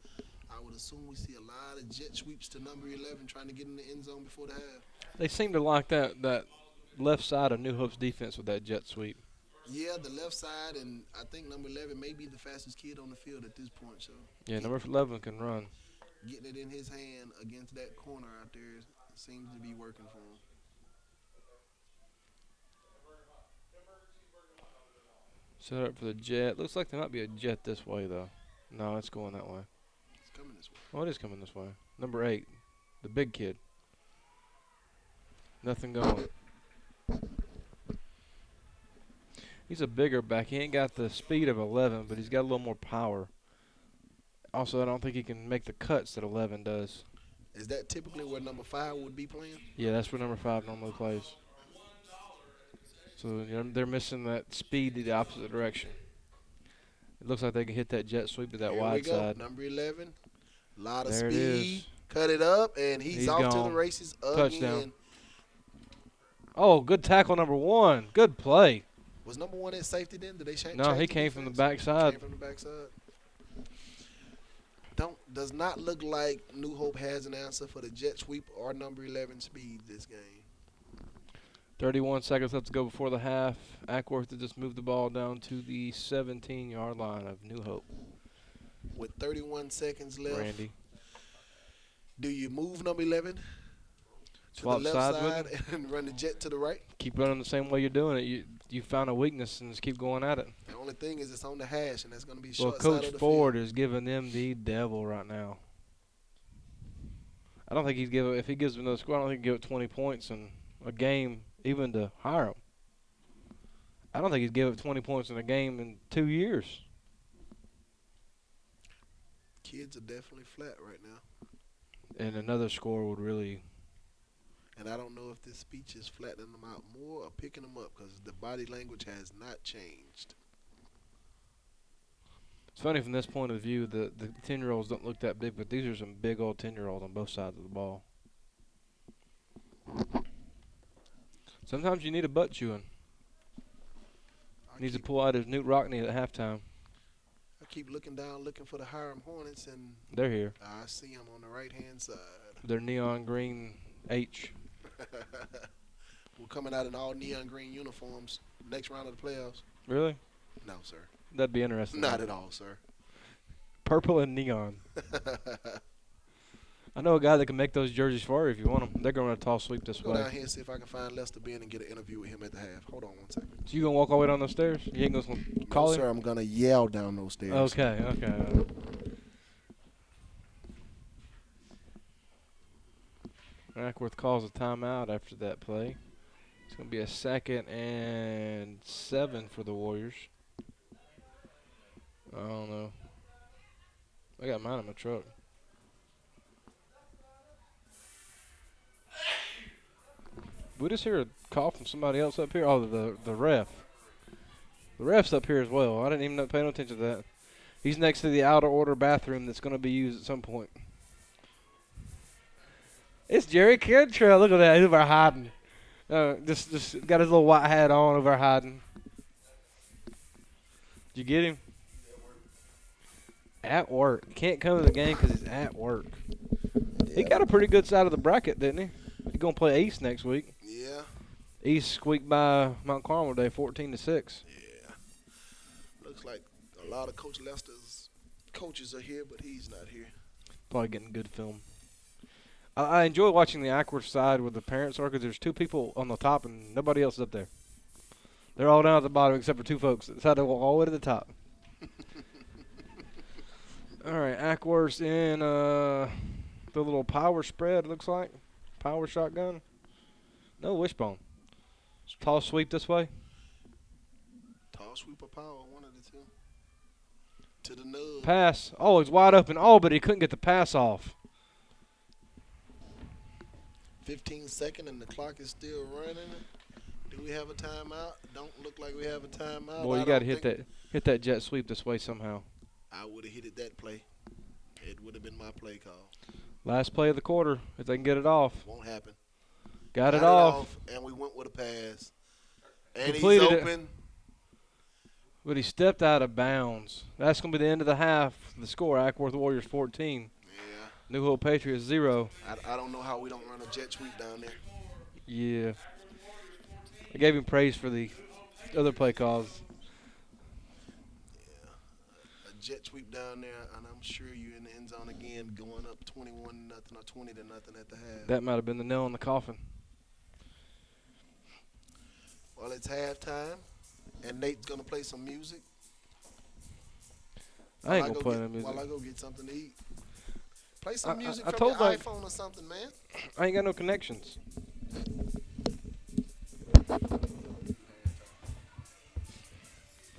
I would assume we see a lot of jet sweeps to number 11 trying to get in the end zone before the half. They seem to like that left side of New Hope's defense with that jet sweep. Yeah, the left side, and I think number 11 may be the fastest kid on the field at this point. So Yeah, number 11 can run. getting it in his hand against that corner out there seems to be working for him. Set up for the jet. Looks like there might be a jet this way, though. No, it's going that way. It's coming this way. Oh, it is coming this way. Number 8, the big kid. Nothing going. He's a bigger back. He ain't got the speed of 11, but he's got a little more power. Also, I don't think he can make the cuts that 11 does. Is that typically where number 5 would be playing? Yeah, that's where number 5 normally plays. So they're missing that speed the opposite direction. It looks like they can hit that jet sweep to that Here we wide go. side. Number 11. A lot of There it speed. is. Cut it up, and he's off to the gone. races Touchdown. again. Oh, good tackle number 1. Good play. Was number 1 at safety then? Did they change? No, change he the came from the defense? backside. Came from the backside. Does not look like New Hope has an answer for the jet sweep or number 11 speed this game. 31 seconds left to go before the half. Ackworth to just move the ball down to the 17-yard line of New Hope. With 31 seconds left, Randy. do you move number 11 to Swap the left sides with side and run the jet to the right? Keep running the same way you're doing it. You found a weakness and just keep going at it. The only thing is it's on the hash, and that's going to be Well, short Coach side of the Ford field. is giving them the devil right now. I don't think he's giving. If he gives them another score, I don't think he'd give it 20 points in a game, even to hire him. I don't think he'd give it 20 points in a game in 2 years. Kids are definitely flat right now. And another score would really. And I don't know if this speech is flattening them out more or picking them up because the body language has not changed. It's funny from this point of view, the 10-year-olds don't look that big, but these are some big old 10-year-olds on both sides of the ball. Sometimes you need a butt chewing. Needs to pull out his Newt Rockney at halftime. I keep looking down, looking for the Hiram Hornets, and They're here. I see them on the right-hand side. Their neon green H. We're coming out in all neon green uniforms next round of the playoffs. Really? No, sir. That'd be interesting. Not at all, sir. Purple and neon. I know a guy that can make those jerseys for you if you want them. They're going to run a tall sweep this Go way. down here and see if I can find Lester Ben and get an interview with him at the half. Hold on 1 second. So you going to walk all the way down those stairs? You ain't going to call No, him? sir, I'm going to yell down those stairs. Okay. Ackworth calls a timeout after that play. It's going to be a 2nd and 7 for the Warriors. I don't know. I got mine in my truck. We just hear a call from somebody else up here. Oh, the ref. The ref's up here as well. I didn't even pay no attention to that. He's next to the outer order bathroom that's going to be used at some point. It's Jerry Cantrell. Look at that. He's over hiding. Just got his little white hat on over hiding. Did you get him? At work. Can't come to the game because he's at work. Yeah. He got a pretty good side of the bracket, didn't he? He's going to play East next week. Yeah. East squeaked by Mount Carmel today, 14-6. Yeah. Looks like a lot of Coach Lester's coaches are here, but he's not here. Probably getting good film. I enjoy watching the Ackworth side with the parents are because there's 2 people on the top and nobody else is up there. They're all down at the bottom except for 2 folks that decided to walk all the way to the top. All right, Ackworth's in the little power spread, looks like. Power shotgun. No, wishbone. Tall sweep this way. Tall sweep or power, one of the two. To the nub. Pass. Oh, he's wide open. Oh, but he couldn't get the pass off. 15 seconds and the clock is still running. Do we have a timeout? Don't look like we have a timeout. Boy, you got to hit that jet sweep this way somehow. I would have hit it that play. It would have been my play call. Last play of the quarter, if they can get it off. Won't happen. Got it off. And we went with a pass. And Completed he's it. open. But he stepped out of bounds. That's going to be the end of the half. The score, Ackworth Warriors 14. Yeah. New Hope Patriots 0. I don't know how we don't run a jet sweep down there. Yeah. I gave him praise for the other play calls. Yeah. A jet sweep down there, and I'm sure you're in the end zone again, going up 21-0 or 20-0 at the half. That might have been the nail in the coffin. Well, it's halftime, and Nate's going to play some music. I ain't going to play no music. While I go get something to eat. Play some music I from told your that- iPhone or something, man. I ain't got no connections.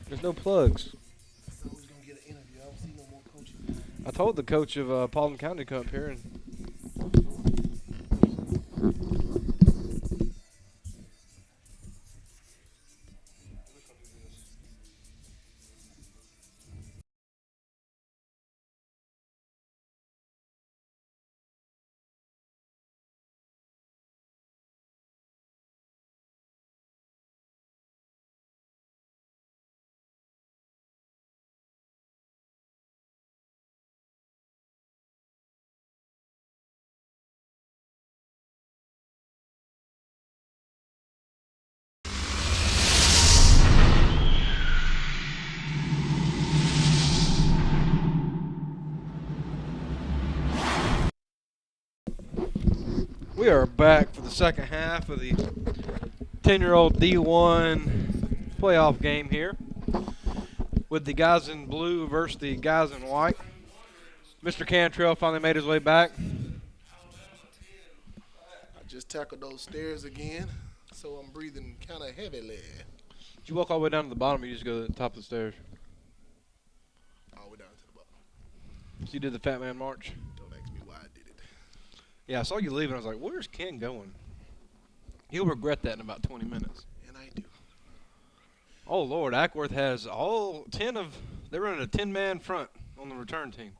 There's no plugs. I thought we was gonna get an interview. I don't see no more coaching. I told the coach of Paulding County to come up here, and we are back for the second half of the 10-year-old D1 playoff game here with the guys in blue versus the guys in white. Mr. Cantrell finally made his way back. I just tackled those stairs again, so I'm breathing kind of heavily. Did you walk all the way down to the bottom or you just go to the top of the stairs? All the way down to the bottom. So you did the Fat Man March? Don't ask me why I did it. Yeah, I saw you leaving. I was like, where's Ken going? He'll regret that in about 20 minutes. And I do. Oh, Lord. Ackworth has all 10 of – they're running a 10-man front on the return team.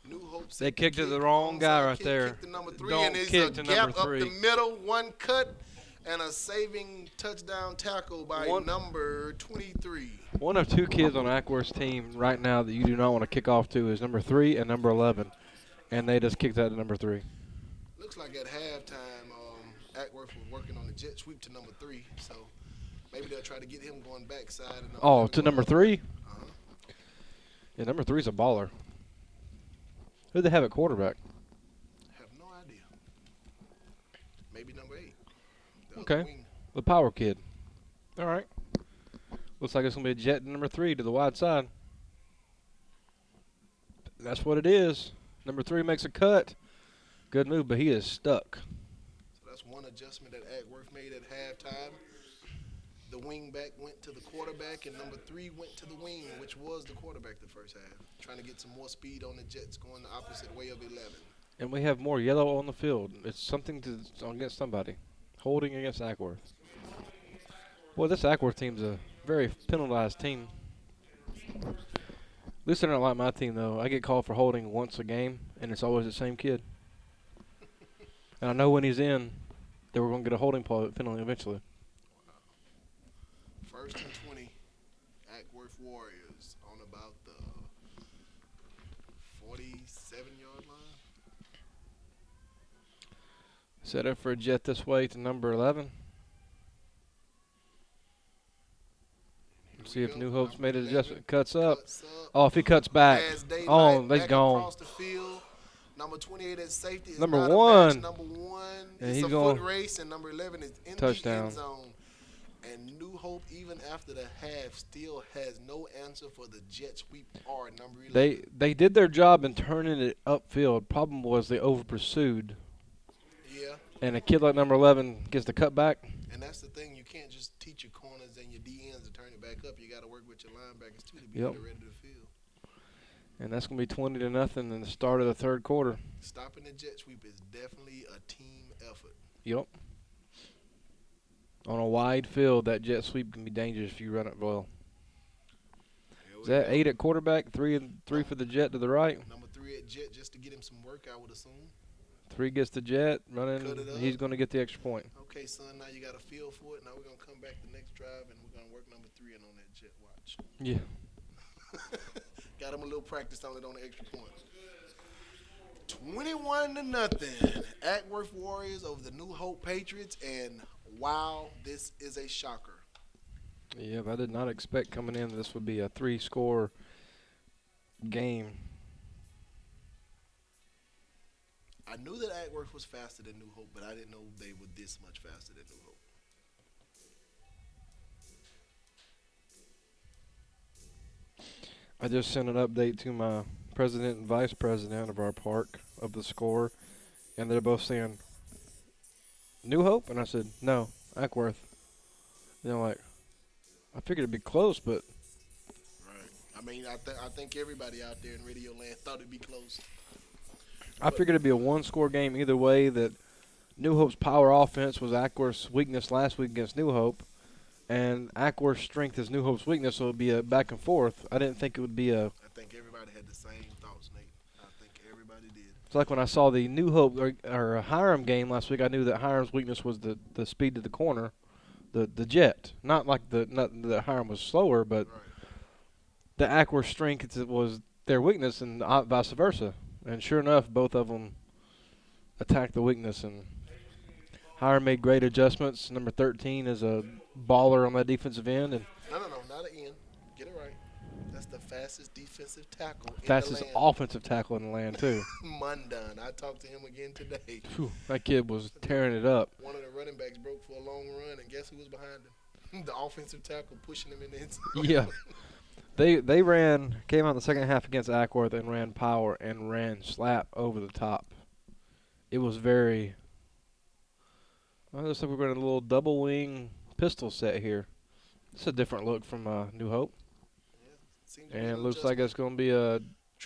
New Hope They kicked to the wrong guy right there. Kicked to number 3, Don't and it's kick a to gap number up 3. the middle, one cut, and a saving touchdown tackle by number 23. One of two kids on Ackworth's team right now that you do not want to kick off to is number 3 and number 11, and they just kicked out to number 3. Looks like at halftime, Ackworth was working on the jet sweep to number 3, so maybe they'll try to get him going backside. Oh, to number 3? Uh-huh. Yeah, number 3's a baller. Who do they have at quarterback? Have no idea. Maybe number 8. The Okay. other wing. The power kid. All right. Looks like it's going to be a jet to number 3 to the wide side. That's what it is. Number 3 makes a cut. Good move, but he is stuck. So that's one adjustment that Ackworth made at halftime. The wing back went to the quarterback, and number 3 went to the wing, which was the quarterback the first half. Trying to get some more speed on the Jets, going the opposite way of 11. And we have more yellow on the field. It's something to against somebody. Holding against Ackworth. Boy, this Ackworth team's a very penalized team. At least they're not like my team, though. I get called for holding once a game, and it's always the same kid. And I know when he's in, that we're going to get a holding penalty eventually. First and 20, Ackworth Warriors on about the 47-yard line. Set up for a jet this way to number 11. See if New Hope's made an adjustment. Cuts up. Oh, if he cuts back. Oh, they's gone. Across the field. Number 28 at safety is Number not a 1. match. Number 1 And is he's a going foot race, and number 11 is in touchdown. the end zone. And New Hope, even after the half, still has no answer for the jet sweep or number 11. They did their job in turning it upfield. Problem was they over pursued. Yeah. And a kid like number 11 gets the cutback. And that's the thing. You can't just teach your corners and your DNs to turn it back up. You got to work with your linebackers, too, to be ready to the field. And that's going to be 20-0 in the start of the third quarter. Stopping the jet sweep is definitely a team effort. Yep. On a wide field, that jet sweep can be dangerous if you run it well. Is that 8 at quarterback, 3 for the jet to the right? Number 3 at jet just to get him some work, I would assume. 3 gets the jet, running. He's going to get the extra point. Okay, son, now you got a feel for it. Now we're going to come back the next drive, and we're going to work number 3 in on that jet watch. Yeah. Got him a little practice on it on the extra point. 21-0. Ackworth Warriors over the New Hope Patriots, and wow, this is a shocker. Yeah, but I did not expect coming in this would be a 3-score game. I knew that Ackworth was faster than New Hope, but I didn't know they were this much faster than New Hope. I just sent an update to my president and vice president of our park of the score, and they're both saying, New Hope? And I said, no, Ackworth. And they're like, I figured it'd be close, but Right. I mean, I think everybody out there in Radio Land thought it'd be close. I But figured it'd be a one-score game either way. That New Hope's power offense was Ackworth's weakness last week against New Hope, and Ackworth's strength is New Hope's weakness, so it'd be a back and forth. I didn't think it would be a. I think everybody had the same thoughts, Nate. I think everybody did. It's like when I saw the New Hope or Hiram game last week. I knew that Hiram's weakness was the speed to the corner, the jet. Not like not that Hiram was slower, but Right. the Ackworth strength was their weakness, and vice versa. And sure enough, both of them attacked the weakness, and Hiram made great adjustments. Number 13 is a baller on that defensive end, and No, not an end. Get it right. That's the fastest defensive tackle in the fastest land. offensive tackle in the land too. Mundan. I talked to him again today. Phew, that kid was tearing it up. One of the running backs broke for a long run, and guess who was behind him? The offensive tackle pushing him in the inside. Yeah. They came out in the second half against Ackworth and ran power and ran slap over the top. It was very. Well, it looks like we're running a little double wing pistol set here. It's a different look from New Hope, Seems to be and a it little looks like adjustment. it's going to be a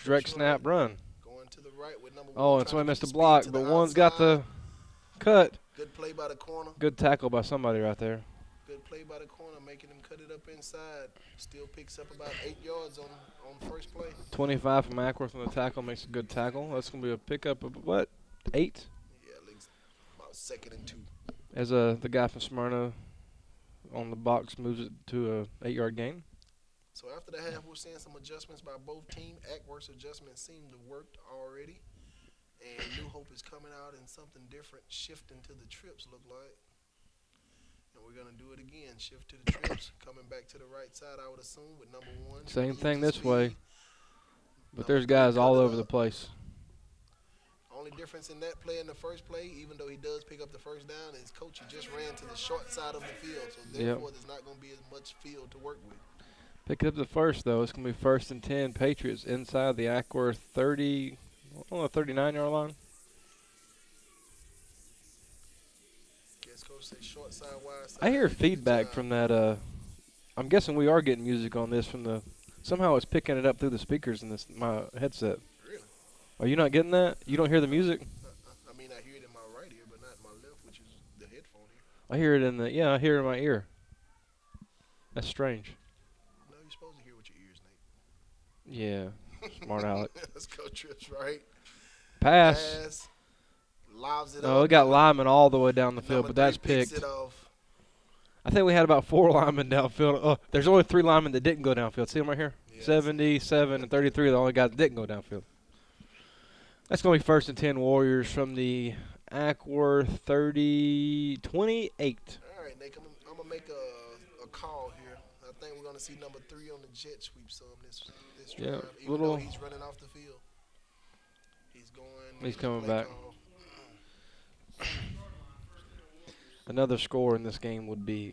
direct Trips snap right. run. Going to the right with number Oh, one. and trying somebody to missed get a the block, speed to but the one's got outside. the cut. Good play by the corner. Good tackle by somebody right there. Good play by the corner, making him cut it up inside. Still picks up about 8 yards on first play. 25 from Ackworth on the tackle makes a good tackle. That's going to be a pickup of what? 8? Yeah, at least about 2nd and 2. As the guy from Smyrna on the box moves it to a 8-yard gain. So after the half, we're seeing some adjustments by both teams. Ackworth's adjustments seem to work already. And New Hope is coming out in something different, shifting to the trips, look like. And we're going to do it again. Shift to the trips, coming back to the right side, I would assume, with number one. Same Losing thing this speed. way. But Number there's three guys cut all it over the up. place. Only difference in that play and the first play, even though he does pick up the first down, is coach just ran to the short side of the field. So therefore, there's not going to be as much field to work with. Pick up the first, though. It's going to be 1st and 10. Patriots inside the Ackworth 30, on the 39-yard line. Guess coach say short side, wide side. I hear get the feedback job. from that. I'm guessing we are getting music on this from the. Somehow it's picking it up through the speakers in this my headset. Really? Are you not getting that? You don't hear the music? I mean, I hear it in my right ear, but not in my left, which is the headphone here. I hear it in the. Yeah, I hear it in my ear. That's strange. No, you're supposed to hear with your ears, Nate. Yeah, smart aleck. Let's go trips, right? Pass. Lobs it No, up. we got linemen all the way down the field, Number but that's three picks picked. it off. I think we had about 4 linemen downfield. Oh, there's only 3 linemen that didn't go downfield. See them right here? Yeah. 77 and 33 are the only guys that didn't go downfield. That's going to be 1st and 10 Warriors from the Ackworth 28. All right, Nate, I'm going to make a call here. I think we're going to see number 3 on the jet sweep some this Yeah, drive, even little- though he's running off the field. He's going. He's with the coming play back. call. Another score in this game would be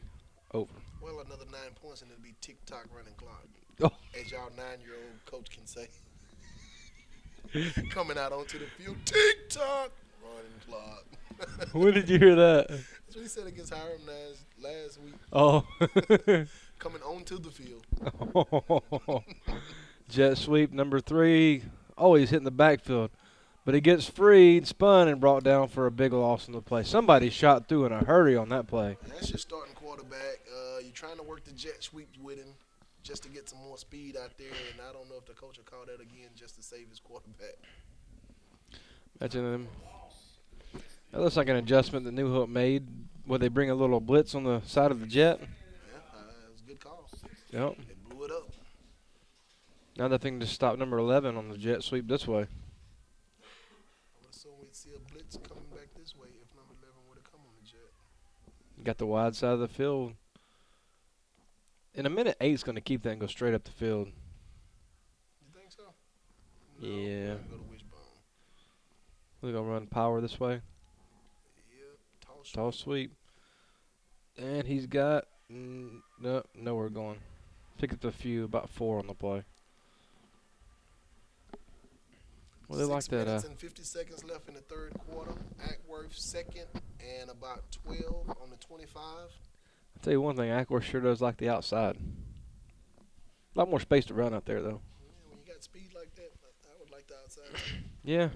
over. Well, another 9 points, and it'll be tick-tock running clock. Oh. As y'all 9-year-old coach can say. Coming out onto the field, tick-tock running clock. When did you hear that? That's what he said against Hiram last week. Oh. Coming onto the field. Jet sweep number 3. Oh, he's hitting the backfield. But he gets freed, spun, and brought down for a big loss in the play. Somebody shot through in a hurry on that play. And that's your starting quarterback. You're trying to work the jet sweeps with him just to get some more speed out there. And I don't know if the coach will call that again just to save his quarterback. Imagine them. That looks like an adjustment that New Hope made where they bring a little blitz on the side of the jet. Yeah, it was a good call. Yep. They blew it up. Now that thing just stopped number 11 on the jet sweep this way. I would assume we'd see a blitz coming back this way if number 11 would have come on the jet. Got the wide side of the field. In a minute, 8's going to keep that and go straight up the field. You think so? Yeah. we're gonna go to wishbone. We're going to run power this way. Yep. Tall sweep. And he's got nowhere going. Pick up the few, about 4 on the play. Well, they like 6 that. minutes and 50 seconds left in the third quarter. Ackworth second and about 12 on the 25. I tell you one thing, Ackworth sure does like the outside. A lot more space to run out there, though. Yeah, when you got speed like that, I would like the outside too. Yeah,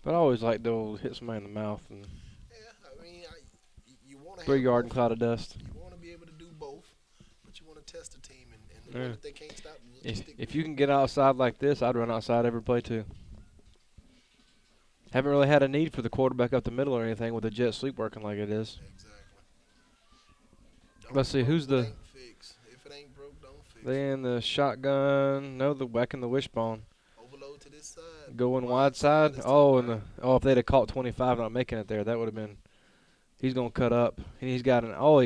but I always like to hit somebody in the mouth and Yeah, I mean, you want to 3 yard have and both. cloud of dust. You want to be able to do both, but you want to test the team, and the one Yeah. that they can't stop will just If stick if with you you. can get outside like this, I'd run outside every play too. Haven't really had a need for the quarterback up the middle or anything with the jet sweep working like it is. Exactly. Let's Don't see broke who's what the ain't fixed. If it ain't broke, don't fix it. they in the shotgun. No, the whacking the wishbone. Overload to this side. Going Wide wide side side. is to the Oh, right. if they'd have caught 25 not making it there, that would have been. He's gonna cut up, and he's got an. Oh,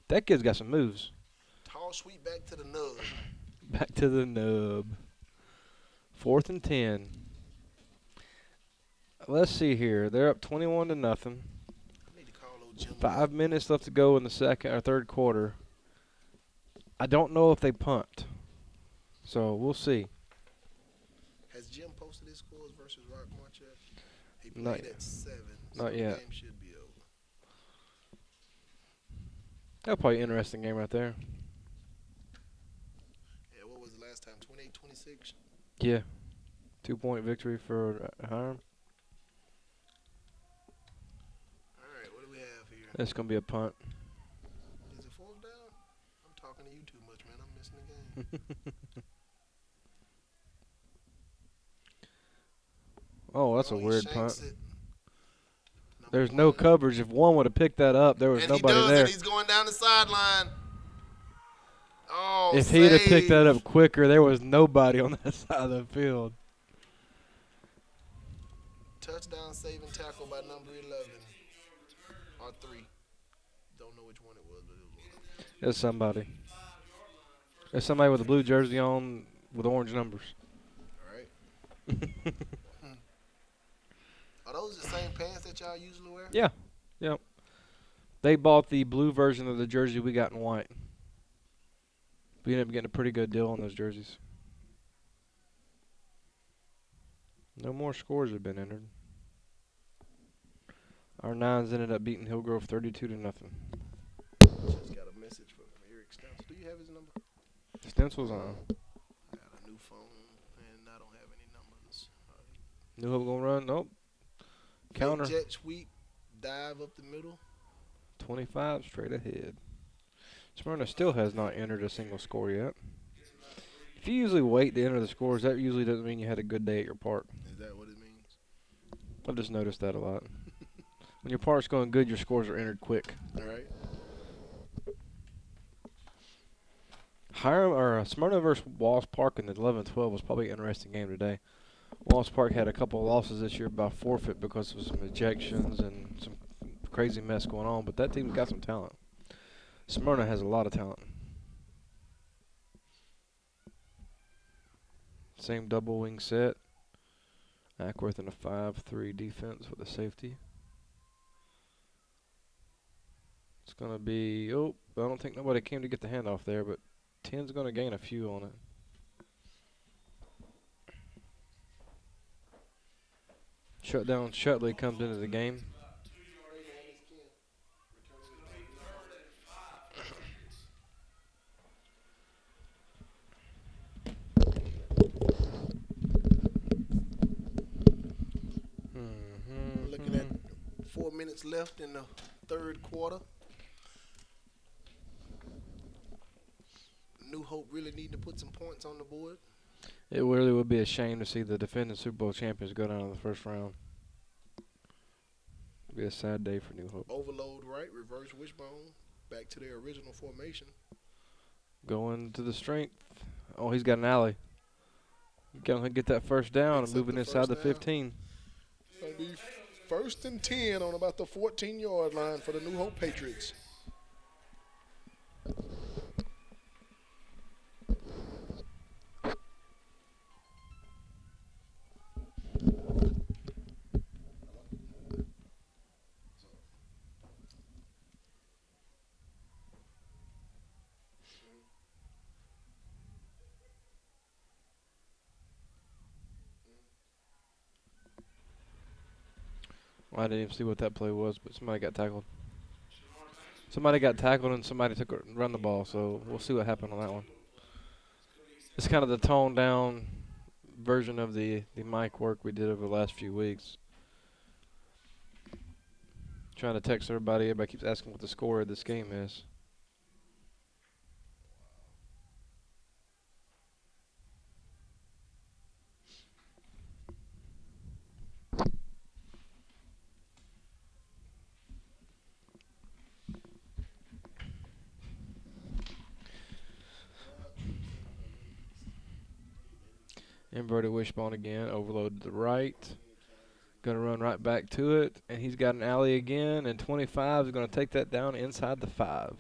that kid's got some moves. Tall sweep back to the nub. Back to the nub. 4th and 10. Let's see here. They're up 21 to nothing. I need to call old Jim. 5 minutes left to go in the second or third quarter. I don't know if they punt, so we'll see. Has Jim posted his scores versus Rockmore yet? He Not- played at 7, so not the yet. game should be over. That'll probably be an interesting game right there. Yeah, what was the last time? 28-26? Yeah. 2-point victory for Hiram. All right, what do we have here? It's gonna be a punt. Is it fourth down? I'm talking to you too much, man. I'm missing the game. Oh, that's a he weird shanks punt. it. Number There's no one. coverage. If one would have picked that up, there was And nobody he does, there. and he's going down the sideline. Oh, If he'd have picked that save. up quicker, there was nobody on that side of the field. Touchdown saving tackle by number 11. Or 3. Don't know which one it was, but it was one of them. There's somebody. There's somebody with a blue jersey on with orange numbers. All right. Are those the same pants that y'all usually wear? Yeah. Yep. They bought the blue version of the jersey we got in white. We ended up getting a pretty good deal on those jerseys. No more scores have been entered. Our Nines ended up beating Hillgrove 32 to nothing. Just got a message from Eric Stencil. Do you have his number? Stencil's on. I got a new phone, and I don't have any numbers. New Hope gonna run? Nope. Counter. Jet sweep, dive up the middle. 25 straight ahead. Smyrna still has not entered a single score yet. If you usually wait to enter the scores, that usually doesn't mean you had a good day at your park. Is that what it means? I've just noticed that a lot. When your park's going good, your scores are entered quick. All right. Smyrna versus Walls Park in the 11-12 was probably an interesting game today. Walls Park had a couple of losses this year by forfeit because of some ejections and some crazy mess going on, but that team's got some talent. Smyrna has a lot of talent. Same double wing set. Ackworth in a 5-3 defense with a safety. It's going to be, I don't think nobody came to get the handoff there, but 10's going to gain a few on it. Shutdown Shutley comes into the game. Looking at 4 minutes left in the third quarter. New Hope really need to put some points on the board. It really would be a shame to see the defending Super Bowl champions go down in the first round. It'd be a sad day for New Hope. Overload right, reverse wishbone, back to their original formation. Going to the strength. Oh, he's got an alley. Going to get that first down Picks and up moving the inside the first down. 15. Gonna be 1st and 10 on about the 14-yard line for the New Hope Patriots. Well, I didn't even see what that play was, but somebody got tackled. Somebody got tackled and somebody took run the ball, so we'll see what happened on that one. It's kind of the toned down version of the mic work we did over the last few weeks. Trying to text everybody. Everybody keeps asking what the score of this game is. Inverted wishbone again. Overload to the right. Going to run right back to it. And he's got an alley again. And 25 is going to take that down inside the 5.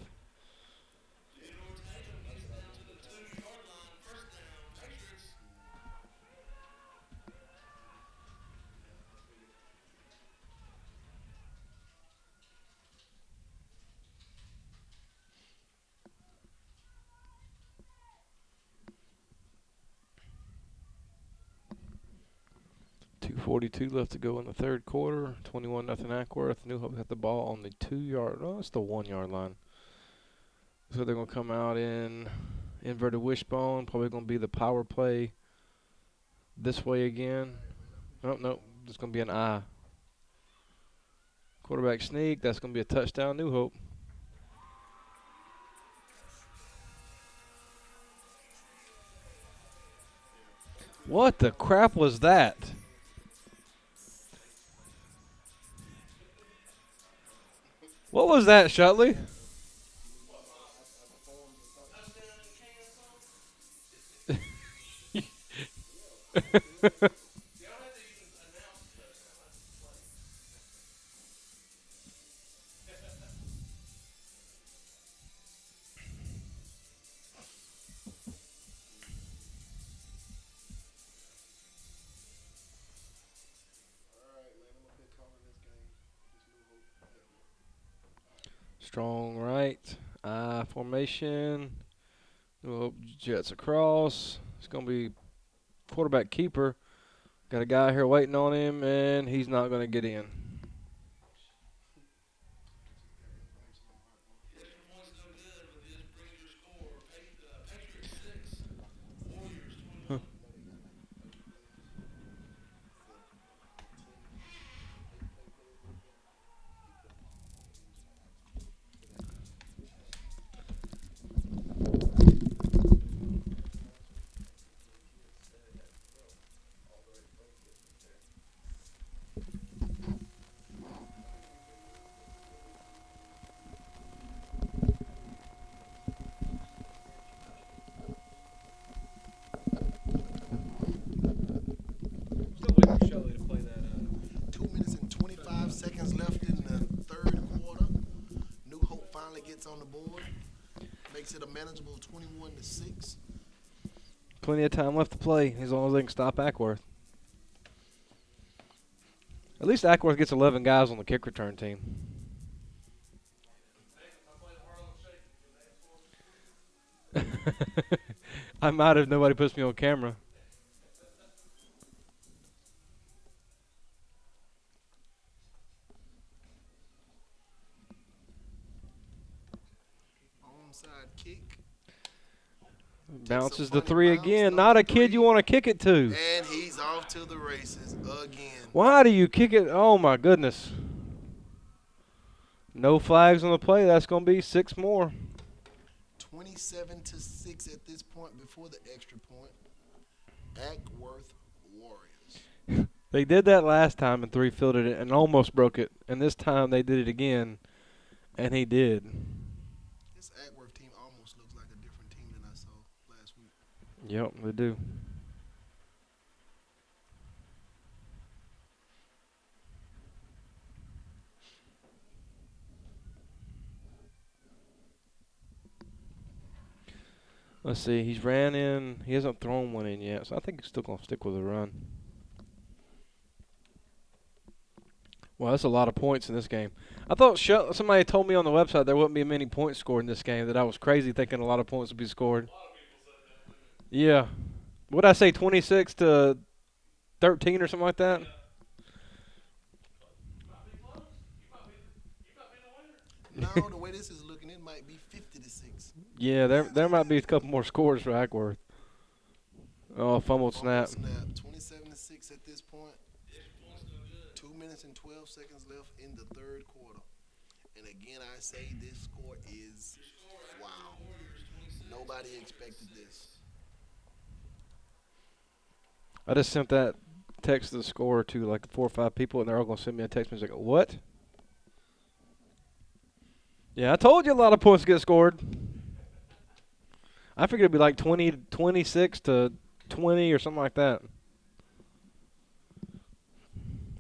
2:42 left to go in the third quarter. 21-0 Ackworth. New Hope got the ball on the 2-yard. Oh, it's the 1-yard line. So they're going to come out in inverted wishbone. Probably going to be the power play this way again. Oh, no. It's going to be an I. Quarterback sneak. That's going to be a touchdown, New Hope. What the crap was that? What was that, Shutley? Strong right. I formation. New Hope jets across. It's going to be quarterback keeper. Got a guy here waiting on him, and he's not going to get in. Still waiting for Shelly to play that. 2 minutes and 25 seconds left in the third quarter. New Hope finally gets on the board. Makes it a manageable 21-6. Plenty of time left to play, as long as they can stop Ackworth. At least Ackworth gets 11 guys on the kick return team. I might if nobody puts me on camera. Onside kick. Bounces the funny 3 bounce, again. number Not a kid 3. you want to kick it to. And he's off to the races again. Why do you kick it? Oh, my goodness. No flags on the play. That's going to be 6 more. 27-6 at this point before the extra point. Ackworth Warriors. They did that last time and 3 fielded it and almost broke it. And this time they did it again, and he did. This Ackworth team almost looks like a different team than I saw last week. Yep, they do. Let's see. He's ran in. He hasn't thrown one in yet, so I think he's still going to stick with the run. Well, that's a lot of points in this game. I thought somebody told me on the website there wouldn't be many points scored in this game, that I was crazy thinking a lot of points would be scored. Yeah. What did I say, 26-13 or something like that? No, the way this is Yeah, there might be a couple more scores for Ackworth. Oh, fumbled Fumble snap. snap. 27-6 at this point. 2 minutes and 12 seconds left in the third quarter. And again, I say this score is wow. Nobody expected this. I just sent that text to the score to like 4 or 5 people, and they're all gonna send me a text message like, "What?" Yeah, I told you a lot of points get scored. I figured it'd be like 26 to 20 or something like that.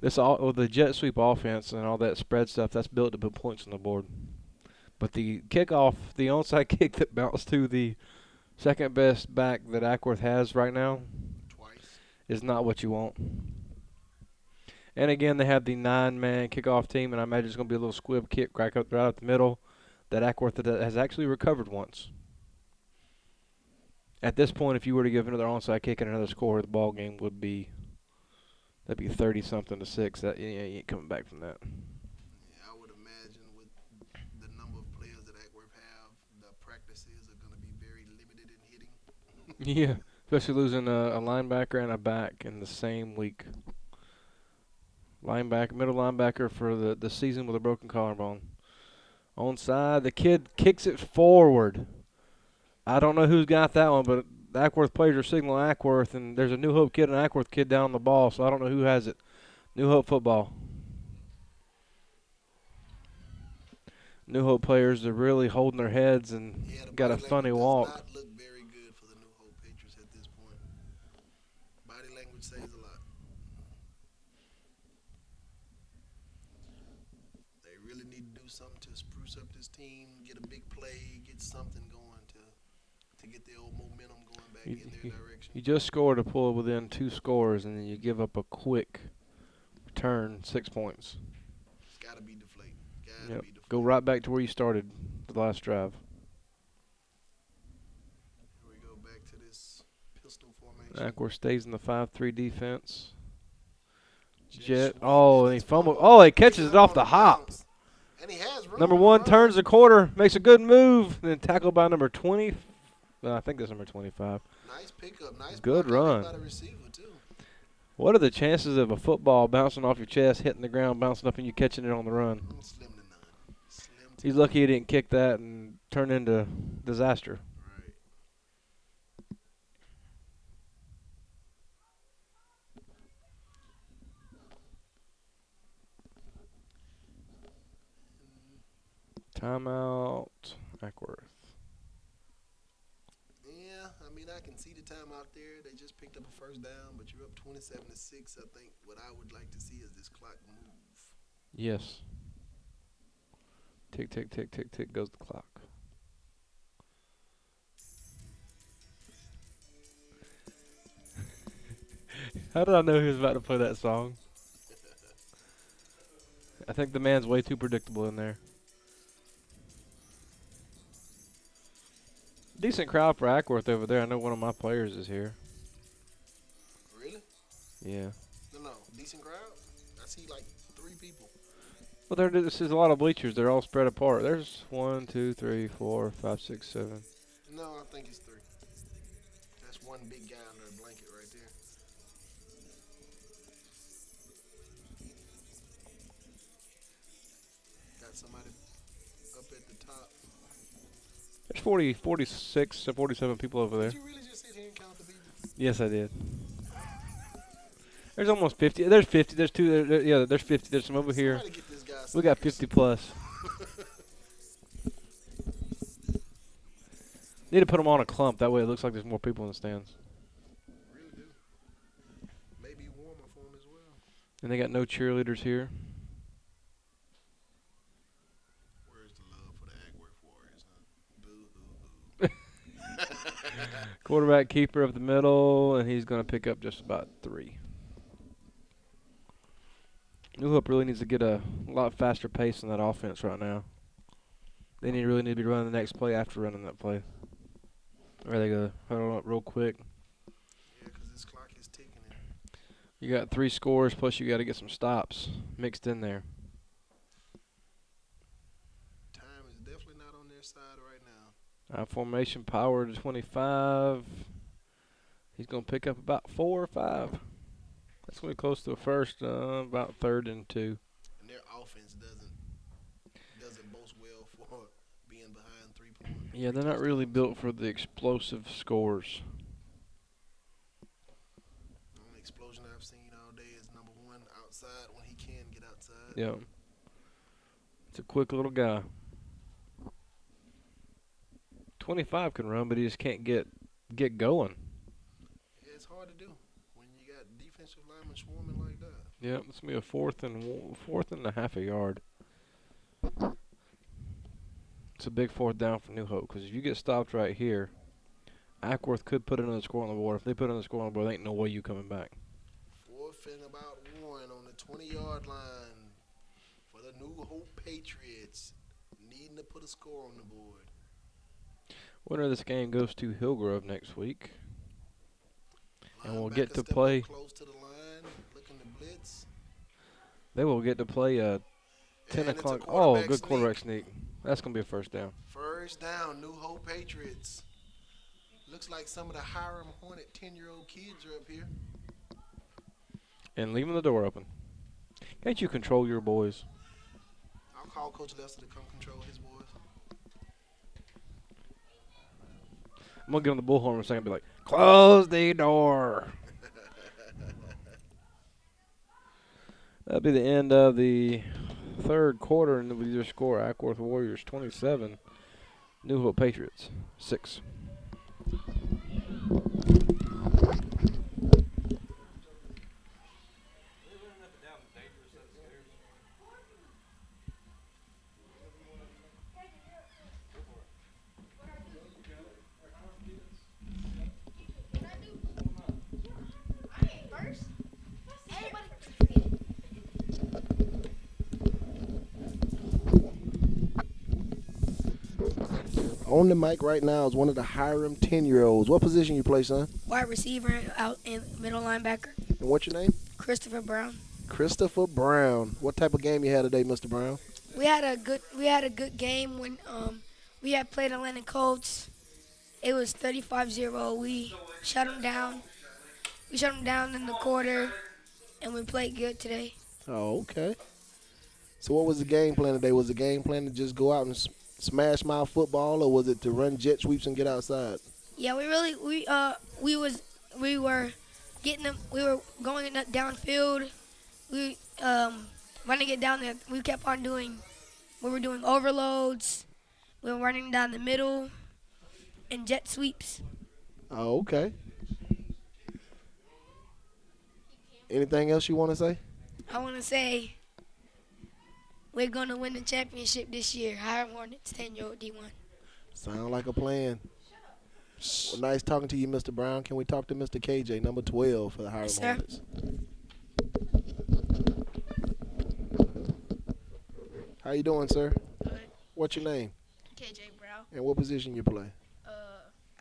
This all with the jet sweep offense and all that spread stuff. That's built to put points on the board. But the kickoff, the onside kick that bounced to the second best back that Ackworth has right now Twice. is not what you want. And again, they have the 9-man kickoff team, and I imagine it's going to be a little squib kick right up the middle that Ackworth has actually recovered once. At this point, if you were to give another onside kick and another score, the ball game would be that'd be 30-something to 6. That you ain't coming back from that. Yeah, I would imagine with the number of players that Ackworth have, the practices are going to be very limited in hitting. Yeah, especially losing a linebacker and a back in the same week. Middle linebacker for the season with a broken collarbone. Onside, the kid kicks it forward. I don't know who's got that one, but the Ackworth players are signaling Ackworth, and there's a New Hope kid and an Ackworth kid down on the ball, so I don't know who has it. New Hope football. New Hope players are really holding their heads and Yeah, the got a body funny language does walk. not look very good for the New Hope Patriots at this point. Body language says a lot. They really need to do something to spruce up this team, get a big play, get something going to get the old momentum going back in their direction. You just scored to pull within 2 scores, and then you give up a quick return, 6 points. It's got to be deflating. Got to Yep. be deflating. Go right back to where you started the last drive. Here we go back to this pistol formation. Ackworth stays in the 5-3 defense. Jet Jet. sweep, Oh, and he it's fumbled. fumbled. Oh, he Picks catches it off on the hop. bounce. And he has room Number to 1 run. turns the corner, makes a good move, then tackled by number 20. I think that's number 25. Nice pickup. Nice Good block out run. by the receiver, too. What are the chances of a football bouncing off your chest, hitting the ground, bouncing up, and you catching it on the run? Slim to none. Slim to He's none. lucky he didn't kick that and turn into disaster. Right. Timeout, Ackworth. Yeah, I mean, I can see the time out there. They just picked up a first down, but you're up 27-6. I think what I would like to see is this clock move. Yes. Tick, tick, tick, tick, tick goes the clock. How did I know he was about to play that song? I think the man's way too predictable in there. Decent crowd for Ackworth over there. I know one of my players is here. Really? Yeah. No. Decent crowd? I see like 3 people. Well, this is a lot of bleachers. They're all spread apart. There's 1, 2, 3, 4, 5, 6, 7. No, I think it's 3. That's one big guy under a blanket right there. Got somebody up at the top. There's 46 or 47 people over there. Did you really just sit here and count the people? Yes, I did. There's almost 50. There's 50. There's 2. Yeah, there's 50. There's some over here. Somebody get this guy We got Snickers. 50 plus. Need to put them on a clump. That way it looks like there's more people in the stands. Really do. Maybe warmer for him as well. And they got no cheerleaders here. Where's the love for the Ackworth Warriors, huh? Boo-hoo-hoo. Quarterback keeper up the middle, and he's going to pick up just about 3. New Hope really needs to get a lot faster pace in that offense right now. They really need to be running the next play after running that play. Or they go huddle up real quick. Yeah, because this clock is ticking. You got 3 scores, plus you got to get some stops mixed in there. Time is definitely not on their side right now. Formation power to 25. He's going to pick up about 4 or 5. That's going to be close to a first, about third and 2. And their offense doesn't boast well for being behind Yeah, three they're not really touchdowns. built for the explosive scores. The only explosion I've seen all day is number one outside when he can get outside. Yeah. It's a quick little guy. 25 can run, but he just can't get going. Yeah, it's hard to do when you got defensive linemen swarming like that. Yeah, it's gonna be a fourth and a half a yard. It's a big fourth down for New Hope because if you get stopped right here, Ackworth could put another score on the board. If they put another score on the board, there ain't no way you coming back. Fourth and about 1 on the 20-yard line for the New Hope Patriots, needing to put a score on the board. Winner of this game goes to Hillgrove next week. And we'll get Linebacker to step play. up close to the line, looking to blitz. They will get to play 10 And it's a o'clock. Oh, quarterback good sneak. quarterback sneak. That's going to be a first down. First down, New Hope Patriots. Looks like some of the Hiram Hornet 10-year-old kids are up here. And leaving the door open. Can't you control your boys? I'll call Coach Lester to come control his boys. I'm going to get on the bullhorn in a second and be like, close the door. That'll be the end of the third quarter, and with your score, Ackworth Warriors 27, New Hope Patriots 6. On the mic right now is one of the Hiram 10-year-olds. What position you play, son? Wide receiver out in middle linebacker. And what's your name? Christopher Brown. Christopher Brown. What type of game you had today, Mr. Brown? We had a good game when we had played Atlanta Colts. It was 35-0. We shut them down. We shut them down in the quarter, and we played good today. Oh, okay. So what was the game plan today? Was the game plan to just go out and smash mouth football, or was it to run jet sweeps and get outside? Yeah, we were getting them. We were going downfield. We running it down there. We kept on doing. We were doing overloads. We were running down the middle and jet sweeps. Oh, okay. Anything else you want to say? I want to say we're going to win the championship this year. Hiram Hornets 10-year-old D1. Sound like a plan. Well, nice talking to you, Mr. Brown. Can we talk to Mr. KJ, number 12 for the Hiram Yes, sir. Hornets? How you doing, sir? Good. What's your name? KJ Brown, And what position you play?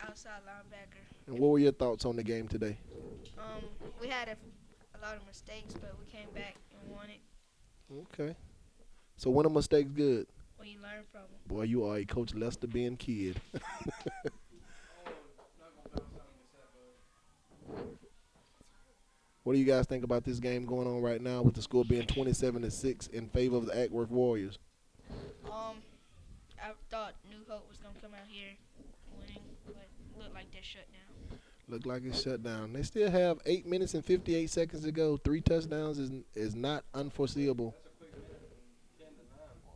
outside linebacker. And what were your thoughts on the game today? We had a lot of mistakes, but we came back and won it. Okay. So when a mistake's good? When you learn from them. Boy, you are a Coach Lester Ben kid. What do you guys think about this game going on right now with the score being 27-6 in favor of the Ackworth Warriors? I thought New Hope was gonna come out here winning, but looked like they're shut down. Look like it's shut down. They still have 8 minutes and 58 seconds to go. 3 touchdowns is not unforeseeable.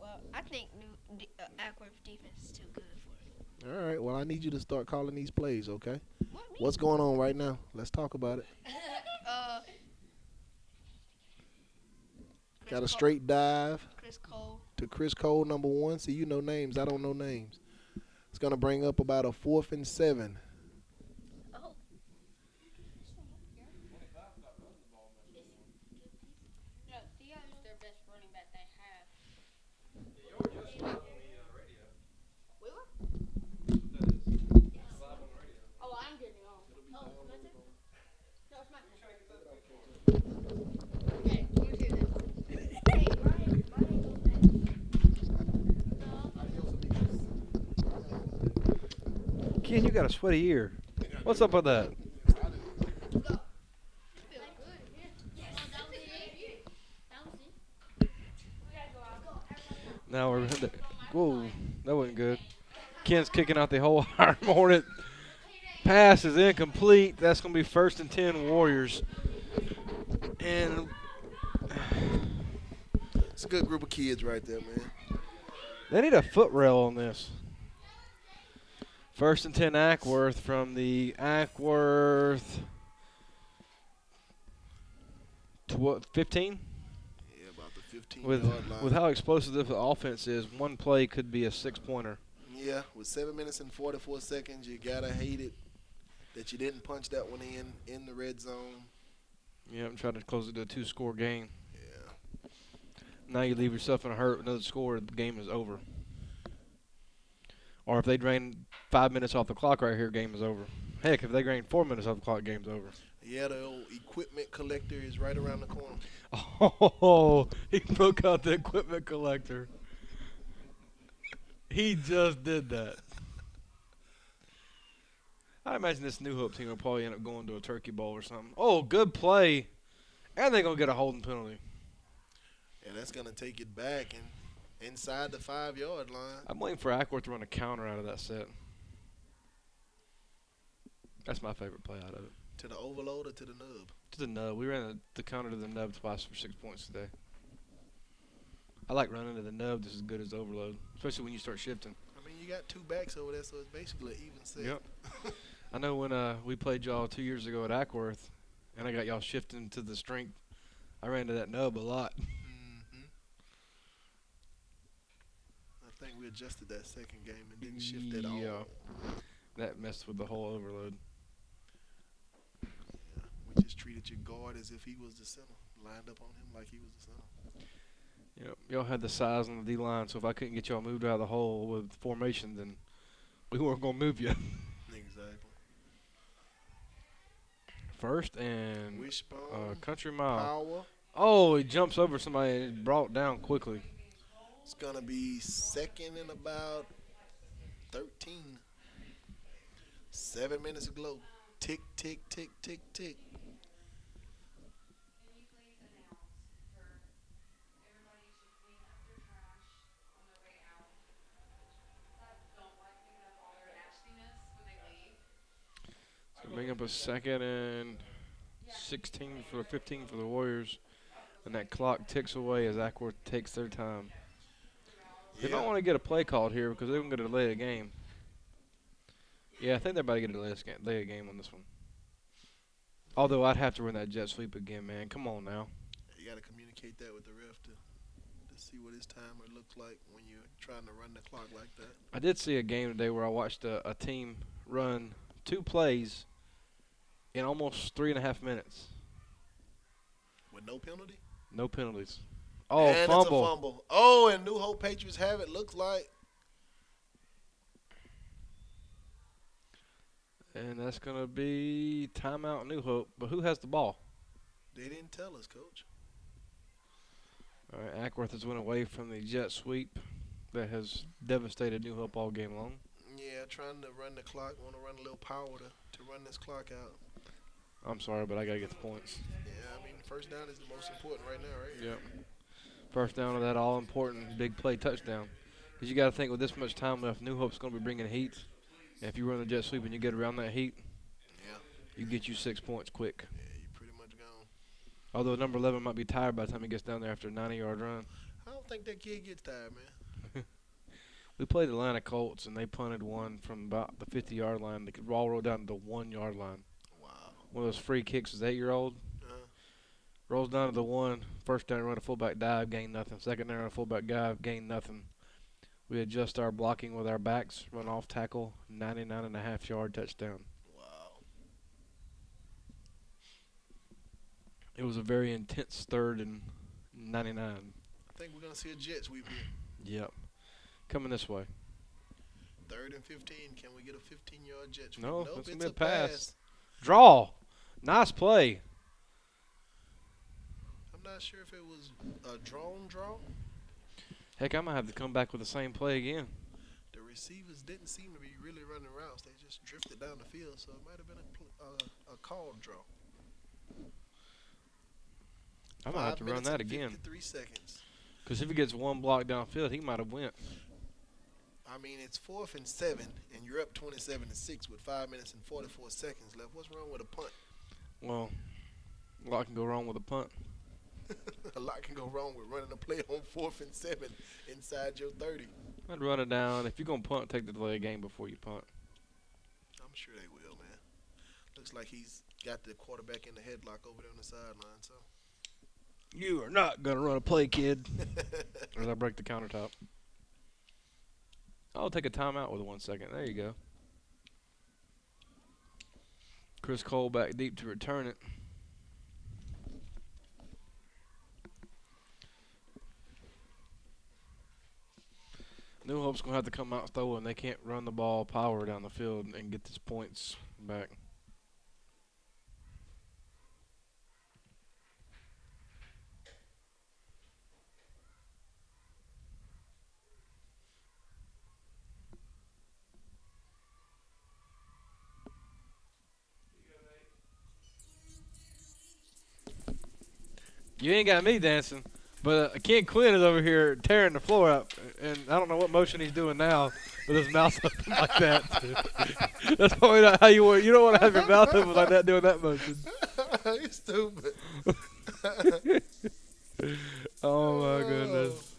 Well, I think Ackworth defense is too good for it. All right, well, I need you to start calling these plays, okay? What, me? What's going on right now? Let's talk about it. Got a straight dive Chris Cole. to Chris Cole, number 1. See, you know names. I don't know names. It's going to bring up about a 4th and 7. Oh. No, Theo's their best running back they have. We were? Oh, I'm getting on. Oh, that's it? No, it's mine. Okay, let me do this. Hey, Ryan goes next. Ken, you got a sweaty ear. What's up with that? Now we're whoa, that wasn't good. Ken's kicking out the whole Iron Hornet. Pass is incomplete. That's going to be 1st and 10 Warriors. And It's a good group of kids right there, man. they need a foot rail on this. 1st and 10 Ackworth from the Ackworth 15. Yeah, about the 15 With yard line. with how explosive the offense is, one play could be a 6-pointer. Yeah, with 7 minutes and 44 seconds, you gotta hate it that you didn't punch that one in the red zone. Yeah, I'm trying to close it to a 2-score game. Yeah. Now you leave yourself in a hurt with another score, the game is over. Or if they drain 5 minutes off the clock right here, game is over. Heck, if they drain 4 minutes off the clock, game's over. Yeah, the old equipment collector is right around the corner. Oh, he broke out the equipment collector. He just did that. I imagine this New Hope team will probably end up going to a turkey bowl or something. Oh, good play. And they're going to get a holding penalty. And that's gonna take it back and inside the 5 yard line. I'm waiting for Ackworth to run a counter out of that set. That's my favorite play out of it. To the overload or to the nub? To the nub. We ran the counter to the nub twice for 6 points today. I like running to the nub just as good as overload, especially when you start shifting. I mean, you got 2 backs over there, so it's basically an even set. Yep. I know when we played y'all 2 years ago at Ackworth, and I got y'all shifting to the strength, I ran to that nub a lot. I think we adjusted that second game and didn't shift at all. Yeah. That messed with the whole overload. Yeah. We just treated your guard as if he was the center. Lined up on him like he was the center. Yep. Y'all had the size on the D-line, so if I couldn't get y'all moved out of the hole with formation, then we weren't going to move you. Exactly. 1st and Wishbone. country mile. Power. Oh, he jumps over somebody and brought down quickly. It's going to be 2nd and about 13. 7 minutes ago. Tick, tick, tick, tick, tick. So bring up a 2nd and 16 for 15 for the Warriors. And that clock ticks away as Ackworth takes their time. They don't want to get a play called here because they're going to delay the game. Yeah, I think they're about to get a delay a game on this one. Although I'd have to run that jet sweep again, man. Come on now. You got to communicate that with the ref to see what his timer looks like when you're trying to run the clock like that. I did see a game today where I watched a team run 2 plays in almost 3.5 minutes. With no penalty? No penalties. Oh, and fumble. It's a fumble. Oh, and New Hope Patriots have it, looks like. And that's going to be timeout New Hope. But who has the ball? They didn't tell us, Coach. All right, Ackworth has went away from the jet sweep that has devastated New Hope all game long. Yeah, trying to run the clock. Want to run a little power to run this clock out. I'm sorry, but I got to get the points. Yeah, I mean, first down is the most important right now, right? Yep. First down of that all-important big play touchdown. Because you got to think with this much time left, New Hope's going to be bringing heat. And if you run the jet sweep and you get around that heat, you get you 6 points quick. Yeah, you're pretty much gone. Although number 11 might be tired by the time he gets down there after a 90-yard run. I don't think that kid gets tired, man. We played Atlanta Colts, and they punted one from about the 50-yard line. They could all roll down to the 1-yard line. Wow. One of those free kicks is 8-year-old. Rolls down to the 1. First down, run a fullback dive, gain nothing. Second down, run a fullback dive, gain nothing. We adjust our blocking with our backs, run off tackle, 99.5-yard touchdown. Wow. It was a very intense 3rd and 99. I think we're going to see a jet sweep here. Yep. Coming this way. 3rd and 15. Can we get a 15-yard jet sweep? No, Nope, that's going it's to be a a pass. pass. Draw. Nice play. I'm not sure if it was a drone draw. Heck, I might have to come back with the same play again. The receivers didn't seem to be really running routes. They just drifted down the field, so it might have been a call draw. I might have Five to run minutes that and again. 53 seconds. Because if he gets one block downfield, he might have went. I mean, it's 4th and 7, and you're up 27-6 with 5 minutes and 44 seconds left. What's wrong with a punt? Well, a lot can go wrong with a punt. A lot can go wrong with running a play on 4th and 7 inside your 30. I'd run it down. If you're going to punt, take the delay game before you punt. I'm sure they will, man. Looks like he's got the quarterback in the headlock over there on the sideline. So You are not going to run a play, kid. Or I break the countertop. I'll take a timeout with 1 second. There you go. Chris Cole back deep to return it. New Hope's going to have to come out throwing. They can't run the ball power down the field and get these points back. You ain't got me dancing. But Ken Quinn is over here tearing the floor up, and I don't know what motion he's doing now with his mouth open like that. That's probably not how you want. You don't want to have your mouth open like that doing that motion. you stupid. Oh my goodness!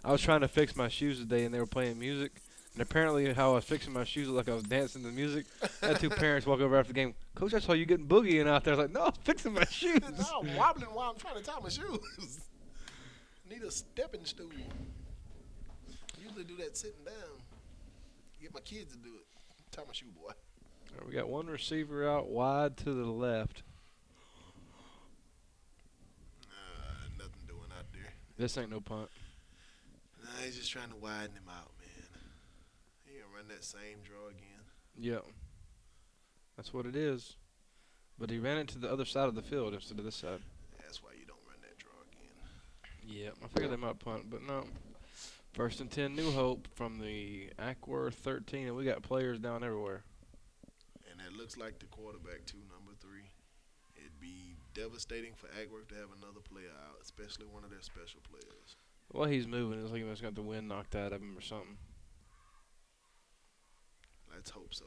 I was trying to fix my shoes today, and they were playing music. And apparently, how I was fixing my shoes looked like I was dancing to music. I had two parents walk over after the game. Coach, I saw you getting boogieing out there. I was like, no, I'm fixing my shoes. No, I'm wobbling while I'm trying to tie my shoes. Need a stepping stool. Usually do that sitting down. Get my kids to do it. Tie my shoe, boy. All right, we got one receiver out wide to the left. Nothing doing out there. This ain't no punt. Nah, he's just trying to widen him out, man. He gonna run that same draw again. Yep. That's what it is. But he ran it to the other side of the field instead of this side. That's why you don't run that draw again. Yep. I figured they might punt, but no. 1st and 10, New Hope from the Ackworth 13, and we got players down everywhere. And it looks like the quarterback, too, number 3. It'd be devastating for Ackworth to have another player out, especially one of their special players. Well, he's moving. It's like he's got the wind knocked out of him or something. Let's hope so.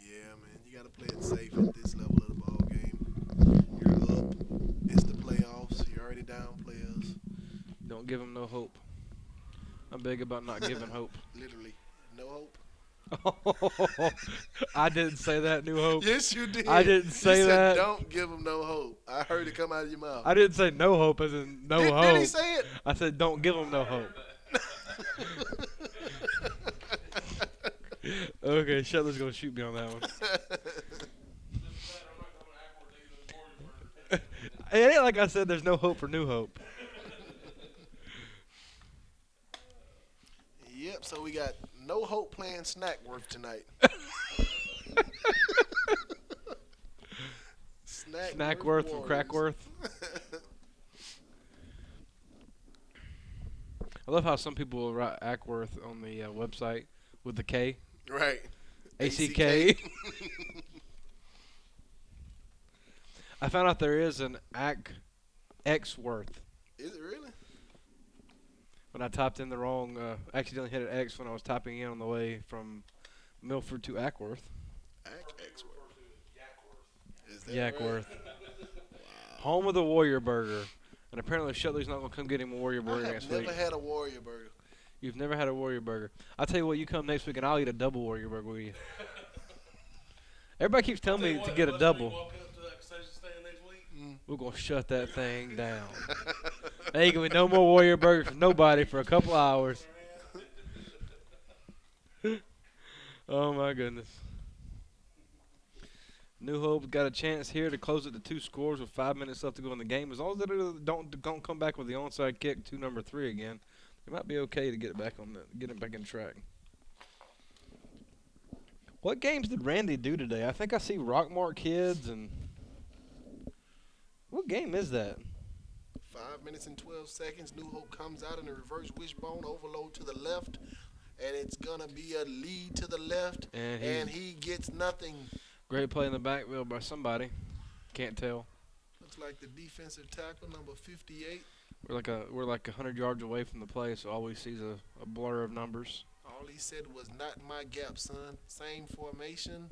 Yeah, man, you got to play it safe at this level of the ball game. You're up. It's the playoffs. You're already down players. Don't give him no hope. I'm big about not giving hope. Literally, no hope. I didn't say that, New Hope. Yes, you did. I didn't say you said, that. Don't give him no hope. I heard it come out of your mouth. I didn't say no hope as in no hope. Did he say it? I said don't give him no hope. Okay, Shetler's going to shoot me on that one. It ain't like I said there's no hope for New Hope. Yep, so we got no hope playing Snackworth tonight. Snackworth from Crackworth. I love how some people will write Ackworth on the website with the K. Right. ACK. I found out there is an Xworth. Is it really? When I typed in the wrong, accidentally hit an X when I was typing in on the way from Milford to Ackworth. Ackworth. Is that Yackworth. right? Home of the Warrior Burger. And apparently Shetler's not going to come get him a Warrior Burger I next have week. never had a Warrior Burger. You've never had a Warrior Burger. I'll tell you what, you come next week and I'll eat a double Warrior Burger with you. Everybody keeps telling me to get a double. We're going to shut that thing down. There ain't going to be no more Warrior Burgers for nobody for a couple hours. Oh, my goodness. New Hope's got a chance here to close it to 2 scores with 5 minutes left to go in the game. As long as they don't come back with the onside kick to number 3 again, they might be okay to get it back on get it back in track. What games did Randy do today? I think I see Rockmart Kids and what game is that? 5 minutes and 12 seconds. New Hope comes out in a reverse wishbone overload to the left, and it's gonna be a lead to the left, And and he's he gets nothing. great play in the backfield by somebody. Can't tell. Looks like the defensive tackle, number 58. We're like 100 yards away from the play, so all we see is a blur of numbers. All he said was, "Not in my gap, son." Same formation,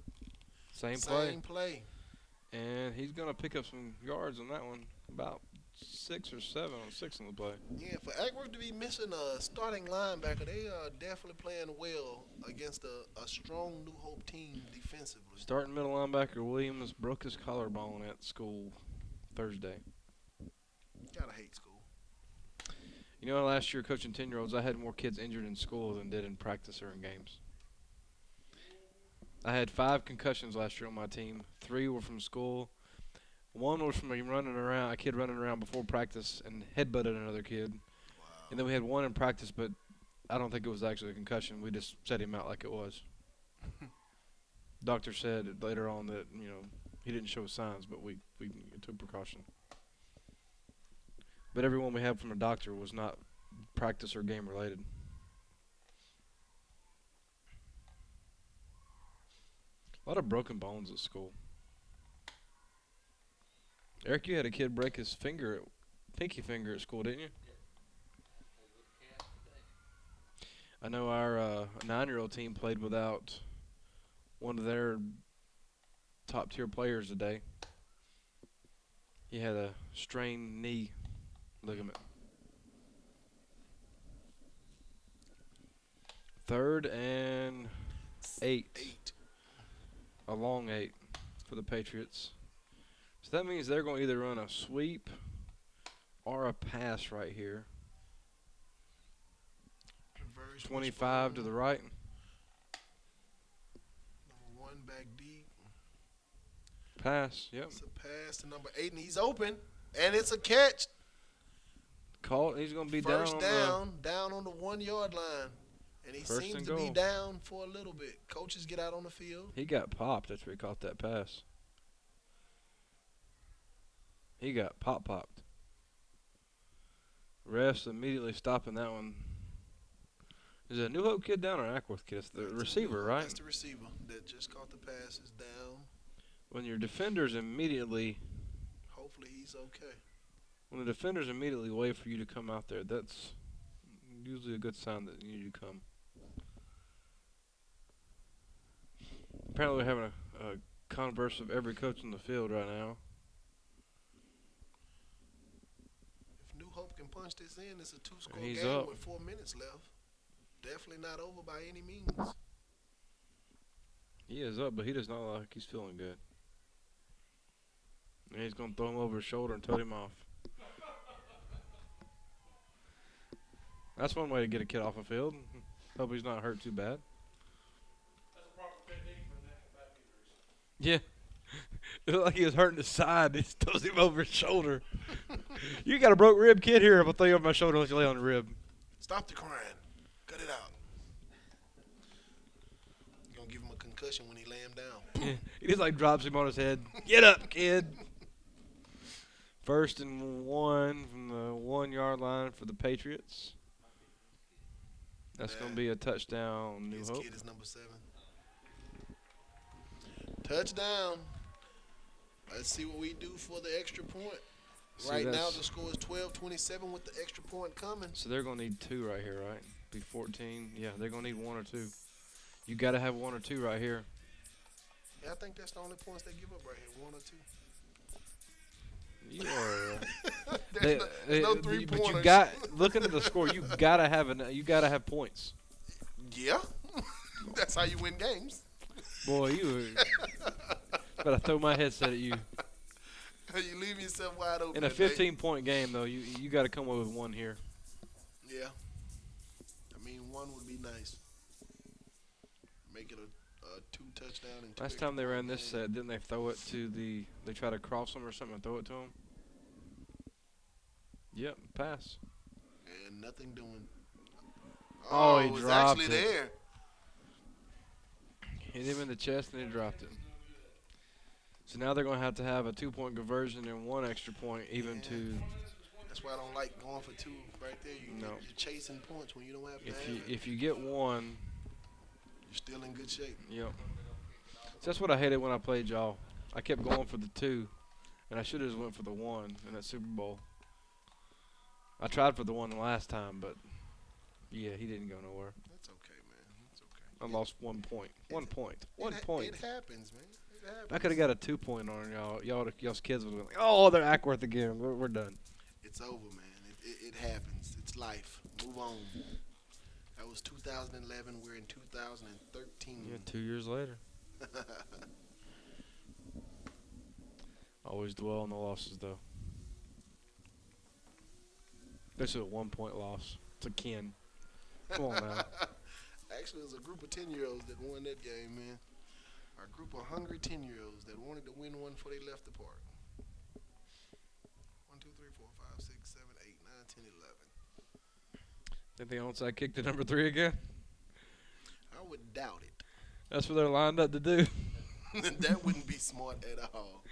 Same play. same play. And he's gonna pick up some yards on that one. About 6 or 7 on 6 on the play. Yeah, for Ackworth to be missing a starting linebacker, they are definitely playing well against a strong New Hope team defensively. Starting middle linebacker Williams broke his collarbone at school Thursday. Gotta hate school. You know, last year coaching 10-year-olds, I had more kids injured in school than did in practice or in games. I had 5 concussions last year on my team. 3 were from school. 1 was from a kid running around before practice and headbutted another kid. Wow. And then we had 1 in practice, but I don't think it was actually a concussion. We just set him out like it was. Doctor said later on that, he didn't show signs, but we took precaution. But everyone we had from a doctor was not practice or game related. A lot of broken bones at school. Eric, you had a kid break his pinky finger at school, didn't you? I know our 9-year-old team played without one of their top-tier players today. He had a strained knee ligament. 3rd and 8. A long 8 for the Patriots. So that means they're going to either run a sweep or a pass right here. Reverse 25 to the right. Number 1 back deep. Pass, yep. It's a pass to number 8, and he's open, and it's a catch. Call. He's going to be First down. down on the 1-yard line. And he First seems and to be goal. down for a little bit. Coaches get out on the field. He got popped after he caught that pass. He got popped. Refs immediately stopping that one. Is it a New Hope kid down or an Ackworth kid? It's the receiver, right? That's the receiver that just caught the pass. Is down. When your defenders immediately, Hopefully he's okay. when the defenders immediately wait for you to come out there, that's usually a good sign that you need to come. Apparently we're having a converse of every coach in the field right now. If New Hope can punch this in, it's a 2-score He's game up. with 4 minutes left. Definitely not over by any means. He is up, but he does not look like he's feeling good. And he's going to throw him over his shoulder and tote him off. That's one way to get a kid off the field. Hope he's not hurt too bad. That's a proper technique for national back injuries. Yeah. It looked like he was hurting his side. He just throws him over his shoulder. You got a broke rib kid here. If I throw you over my shoulder, let you lay on the rib. Stop the crying. Cut it out. You're going to give him a concussion when he lay him down. Yeah. He just like drops him on his head. Get up, kid. 1st and 1 from the 1-yard line for the Patriots. That's going to be a touchdown, New His Hope. kid is number 7. Touchdown. Let's see what we do for the extra point. See, Right now that's- the score is 12-27 with the extra point coming. So they're going to need 2 right here, right? Be 14. Yeah, they're going to need 1 or 2. You got to have 1 or 2 right here. Yeah, I think that's the only points they give up right here, 1 or 2. You are. There's no 3 but pointers. you got looking at the score. You gotta have points. Yeah, that's how you win games. Boy, you better throw my headset at you. You leave yourself wide open. In a today. 15-point game, though, you got to come away with 1 here. Yeah, I mean 1 would be nice. Make it a 2 touchdown and 2 Last extra time they ran point this game. set, didn't they throw it to the? They try to cross them or something and throw it to them. Yep, pass. And nothing doing. Oh, he it was dropped actually it. there. Hit him in the chest and he dropped it. So now they're going to have a 2-point conversion and 1 extra point, even Yeah. to. That's why I don't like going for 2 right there. No. You're chasing points when you don't have to If have you it. if you get 1, You're still in good shape. yep. So that's what I hated when I played y'all. I kept going for the 2, and I should have just went for the 1 in that Super Bowl. I tried for the 1 the last time, but yeah, he didn't go nowhere. That's okay, man. That's okay. I lost 1 point. 1 point. 1 point. It happens, man. It happens. I could have got a 2-point on y'all. Y'all's kids would have been like, oh, they're Ackworth again. We're done. It's over, man. It happens. It's life. Move on. That was 2011. We're in 2013. Yeah, 2 years later. Always dwell on the losses, though. This is a 1-point loss. It's a Ken. Come on now. Actually, it was a group of 10-year-olds that won that game, man. A group of hungry 10-year-olds that wanted to win one before they left the park. 1, 2, 3, 4, 5, 6, 7, 8, 9, 10, 11. Think the onside kick to number 3 again? I would doubt it. That's what they're lined up to do. That wouldn't be smart at all.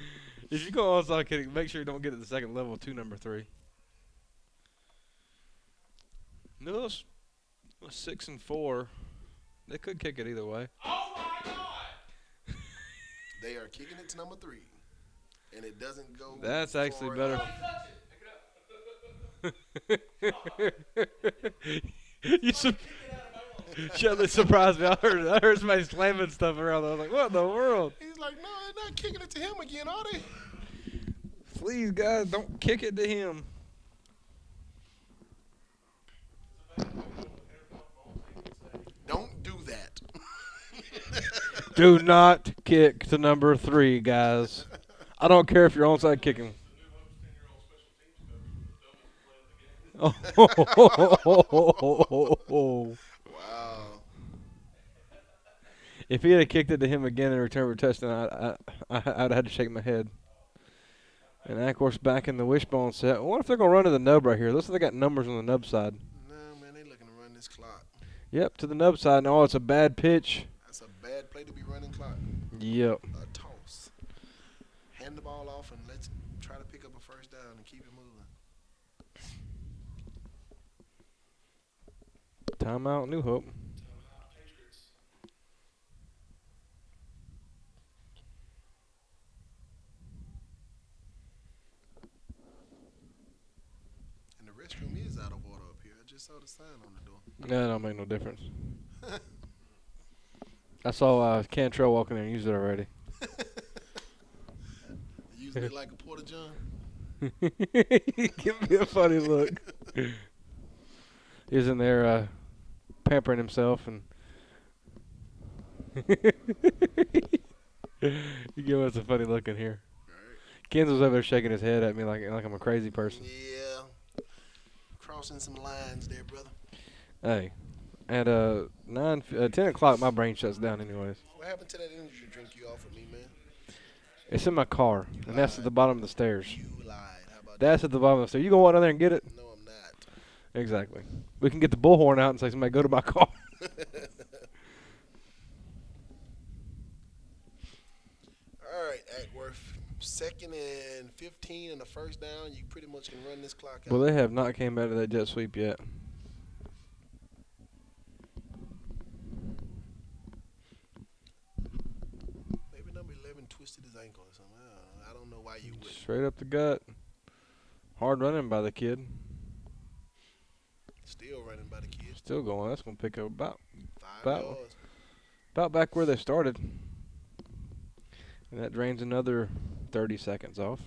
If you go onside kick, make sure you don't get to the second level to number 3. No, it's 6 and 4. They could kick it either way. Oh my God! They are kicking it to number 3, and it doesn't go. That's actually far better. enough. You Shelly surprised me. I heard somebody slamming stuff around. I was like, what in the world? He's like, no, they're not kicking it to him again, are they? Please, guys, don't kick it to him. Don't do that. Do not kick to number 3, guys. I don't care if you're onside kicking. Oh. Wow. If he had kicked it to him again in return for a touchdown, I'd have had to shake my head. And Ackworth's back in the wishbone set. I wonder if they're going to run to the nub right here. Looks like they got numbers on the nub side. No, man, they looking to run this clock. Yep, to the nub side. No, it's a bad pitch. That's a bad play to be running clock. Yep. A toss. Hand the ball off and let's try to pick up a first down and keep it moving. Timeout, New Hope. And the restroom is out of order up here. I just saw the sign on the door. That don't make no difference. I saw Cantrell walking there and used it already. Using it like a porta john. Give me a funny look. He was in there pampering himself and you give us a funny look in here. Ken's was over there shaking his head at me like I'm a crazy person. Yeah. Crossing some lines there, brother. Hey, at 10 o'clock my brain shuts down anyways. What happened to that energy drink you offered me, man? It's in my car, and that's at the bottom of the stairs. You lied. How about That's at the bottom of the stairs. You go on down there and get it? that? No, I'm not. Exactly. We can get the bullhorn out and say, somebody go to my car. All right, Ackworth. 2nd and 15 and a first down. You pretty much can run this clock out. Well, they have not came back to that jet sweep yet. Maybe number 11 twisted his ankle or something. I don't know why you would. Straight up the gut. Hard running by the kid. Still running by the kids. Still going. That's going to pick up 5 About- yards. about back where they started. And that drains another 30 seconds off.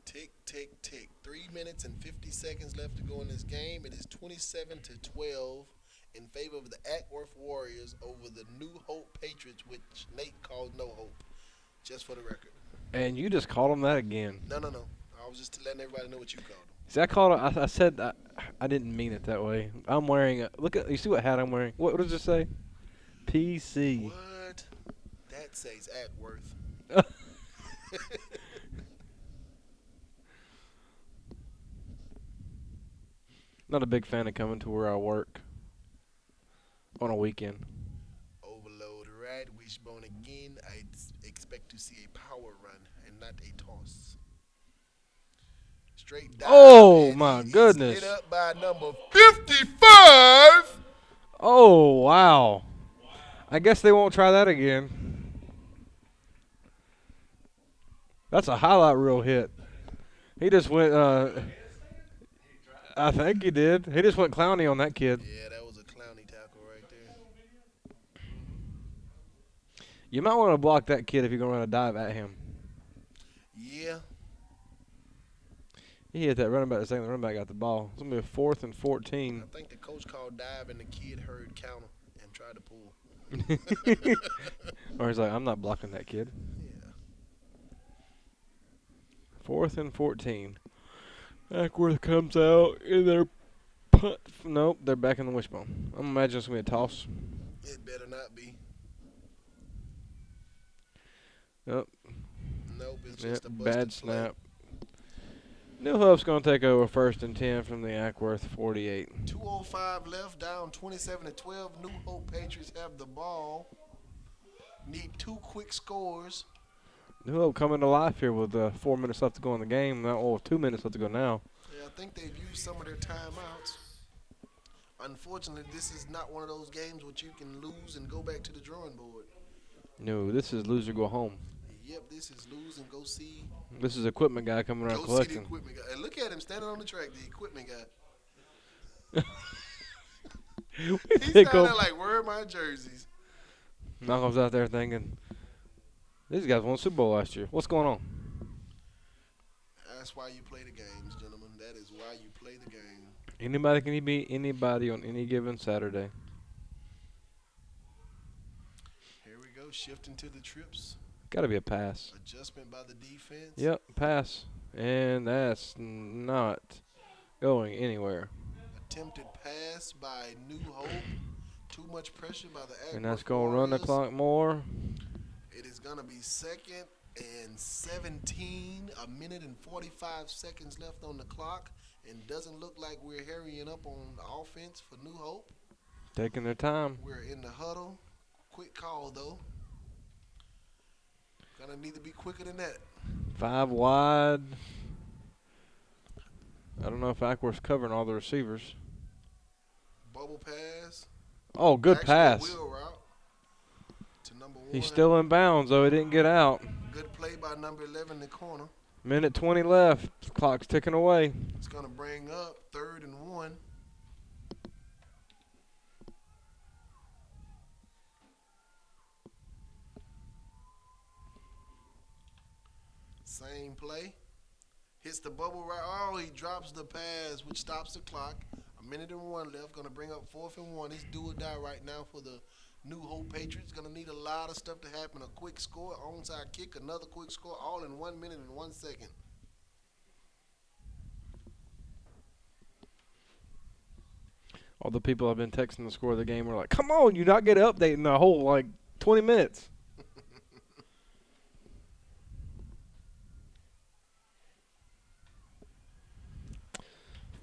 Tick, tick, tick. 3 minutes and 50 seconds left to go in this game. It is 27-12 in favor of the Ackworth Warriors over the New Hope Patriots, which Nate called No Hope. Just for the record. And you just called them that again. No. I was just letting everybody know what you called them. See, I said I didn't mean it that way. I'm wearing look at, you see what hat I'm wearing? What does it say? PC. What? That says Ackworth. Not a big fan of coming to where I work on a weekend. Overload, right? to see a power run and not a toss. Straight dive, Oh and he my is lit goodness. up by number 55. Oh wow. I guess they won't try that again. That's a highlight reel hit. He just went. I think he did. He just went clowny on that kid. Yeah, that was a clowny tackle right there. You might want to block that kid if you're gonna run a dive at him. Yeah, He hit that running back the second the running back got the ball. It's gonna be a 4th and 14. I think the coach called dive and the kid heard counter and tried to pull. Or he's like, I'm not blocking that kid. Yeah. 4th and 14. Ackworth comes out in their punt. Nope, they're back in the wishbone. I'm imagining it's gonna be a toss. It better not be. Nope. Nope, it's Yep, just a busted bad play. snap. New Hope's going to take over 1st and 10 from the Ackworth 48. 2:05 left, down 27-12. New Hope Patriots have the ball. Need 2 quick scores. New Hope coming to life here with 4 minutes left to go in the game. Now, 2 minutes left to go now. Yeah, I think they've used some of their timeouts. Unfortunately, this is not one of those games which you can lose and go back to the drawing board. No, this is lose or go home. Yep, this is lose and go see. This is equipment guy coming around Go see the collecting. equipment guy. And look at him standing on the track, the equipment guy. He's Pick standing up. there like, where are my jerseys? Malcolm's out there thinking, these guys won Super Bowl last year. What's going on? That's why you play the games, gentlemen. That is why you play the game. Anybody can beat anybody on any given Saturday. Here we go, shifting to the trips. Got to be a pass. Adjustment by the defense. Yep, pass. And that's not going anywhere. Attempted pass by New Hope. Too much pressure by the Ackworth And that's going to run the Warriors. clock more. It is going to be 2nd and 17. A minute and 45 seconds left on the clock. And doesn't look like we're hurrying up on offense for New Hope. Taking their time. We're in the huddle. Quick call, though. Gonna need to be quicker than that. 5 wide. I don't know if Ackworth's covering all the receivers. Bubble pass. Oh, good Actually, pass. wheel route to number 1. He's still in bounds, though. He didn't get out. Good play by number 11 in the corner. Minute 20 left. Clock's ticking away. It's gonna bring up 3rd and 1. Same play. Hits the bubble right. Oh, he drops the pass, which stops the clock. A minute and 1 left. Gonna bring up 4th and 1. It's do or die right now for the New Hope Patriots. Gonna need a lot of stuff to happen. A quick score, onside kick, another quick score, all in 1 minute and 1 second. All the people I've been texting the score of the game were like, come on, you not get an update in the whole, 20 minutes.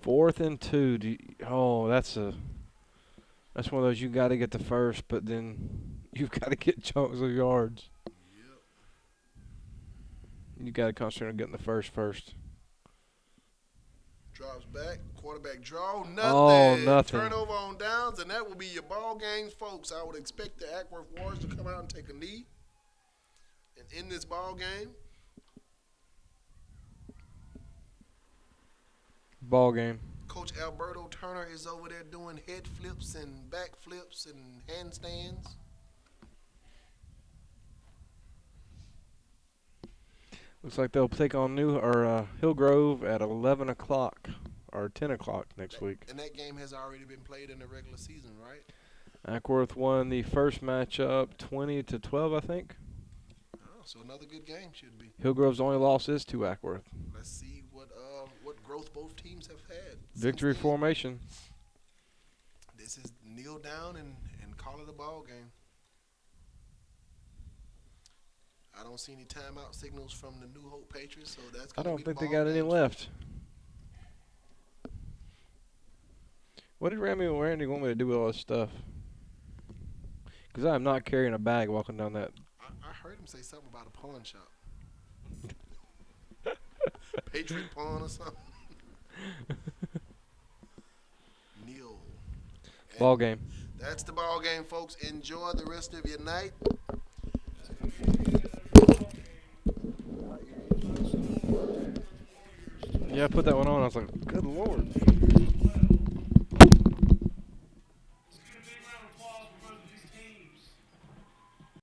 4th and 2. That's one of those you got to get the first, but then you've got to get chunks of yards. Yep. You got to concentrate on getting the first. Drops back, quarterback draw, nothing. Oh, nothing. Turnover on downs, and that will be your ball game, folks. I would expect the Ackworth Warriors to come out and take a knee and end this ball game. Ball game. Coach Alberto Turner is over there doing head flips and back flips and handstands. Looks like they'll take on Hillgrove at 11 o'clock or 10 o'clock next week. And that game has already been played in the regular season, right? Ackworth won the first matchup 20-12, I think. Oh, so another good game should be. Hillgrove's only loss is to Ackworth. Let's see what growth both teams have had. Victory since then. formation. This is kneel down and call it a ball game. I don't see any timeout signals from the New Hope Patriots, so that's I going to don't be think the they ball got any game. left. What did Randy want me to do with all this stuff? Because I am not carrying a bag walking down that. I heard heard him say something about a pawn shop. Patriot Pawn or something. Neil. Ball game. That's the ball game, folks. Enjoy the rest of your night. Yeah, I put that one on. I was like, good lord.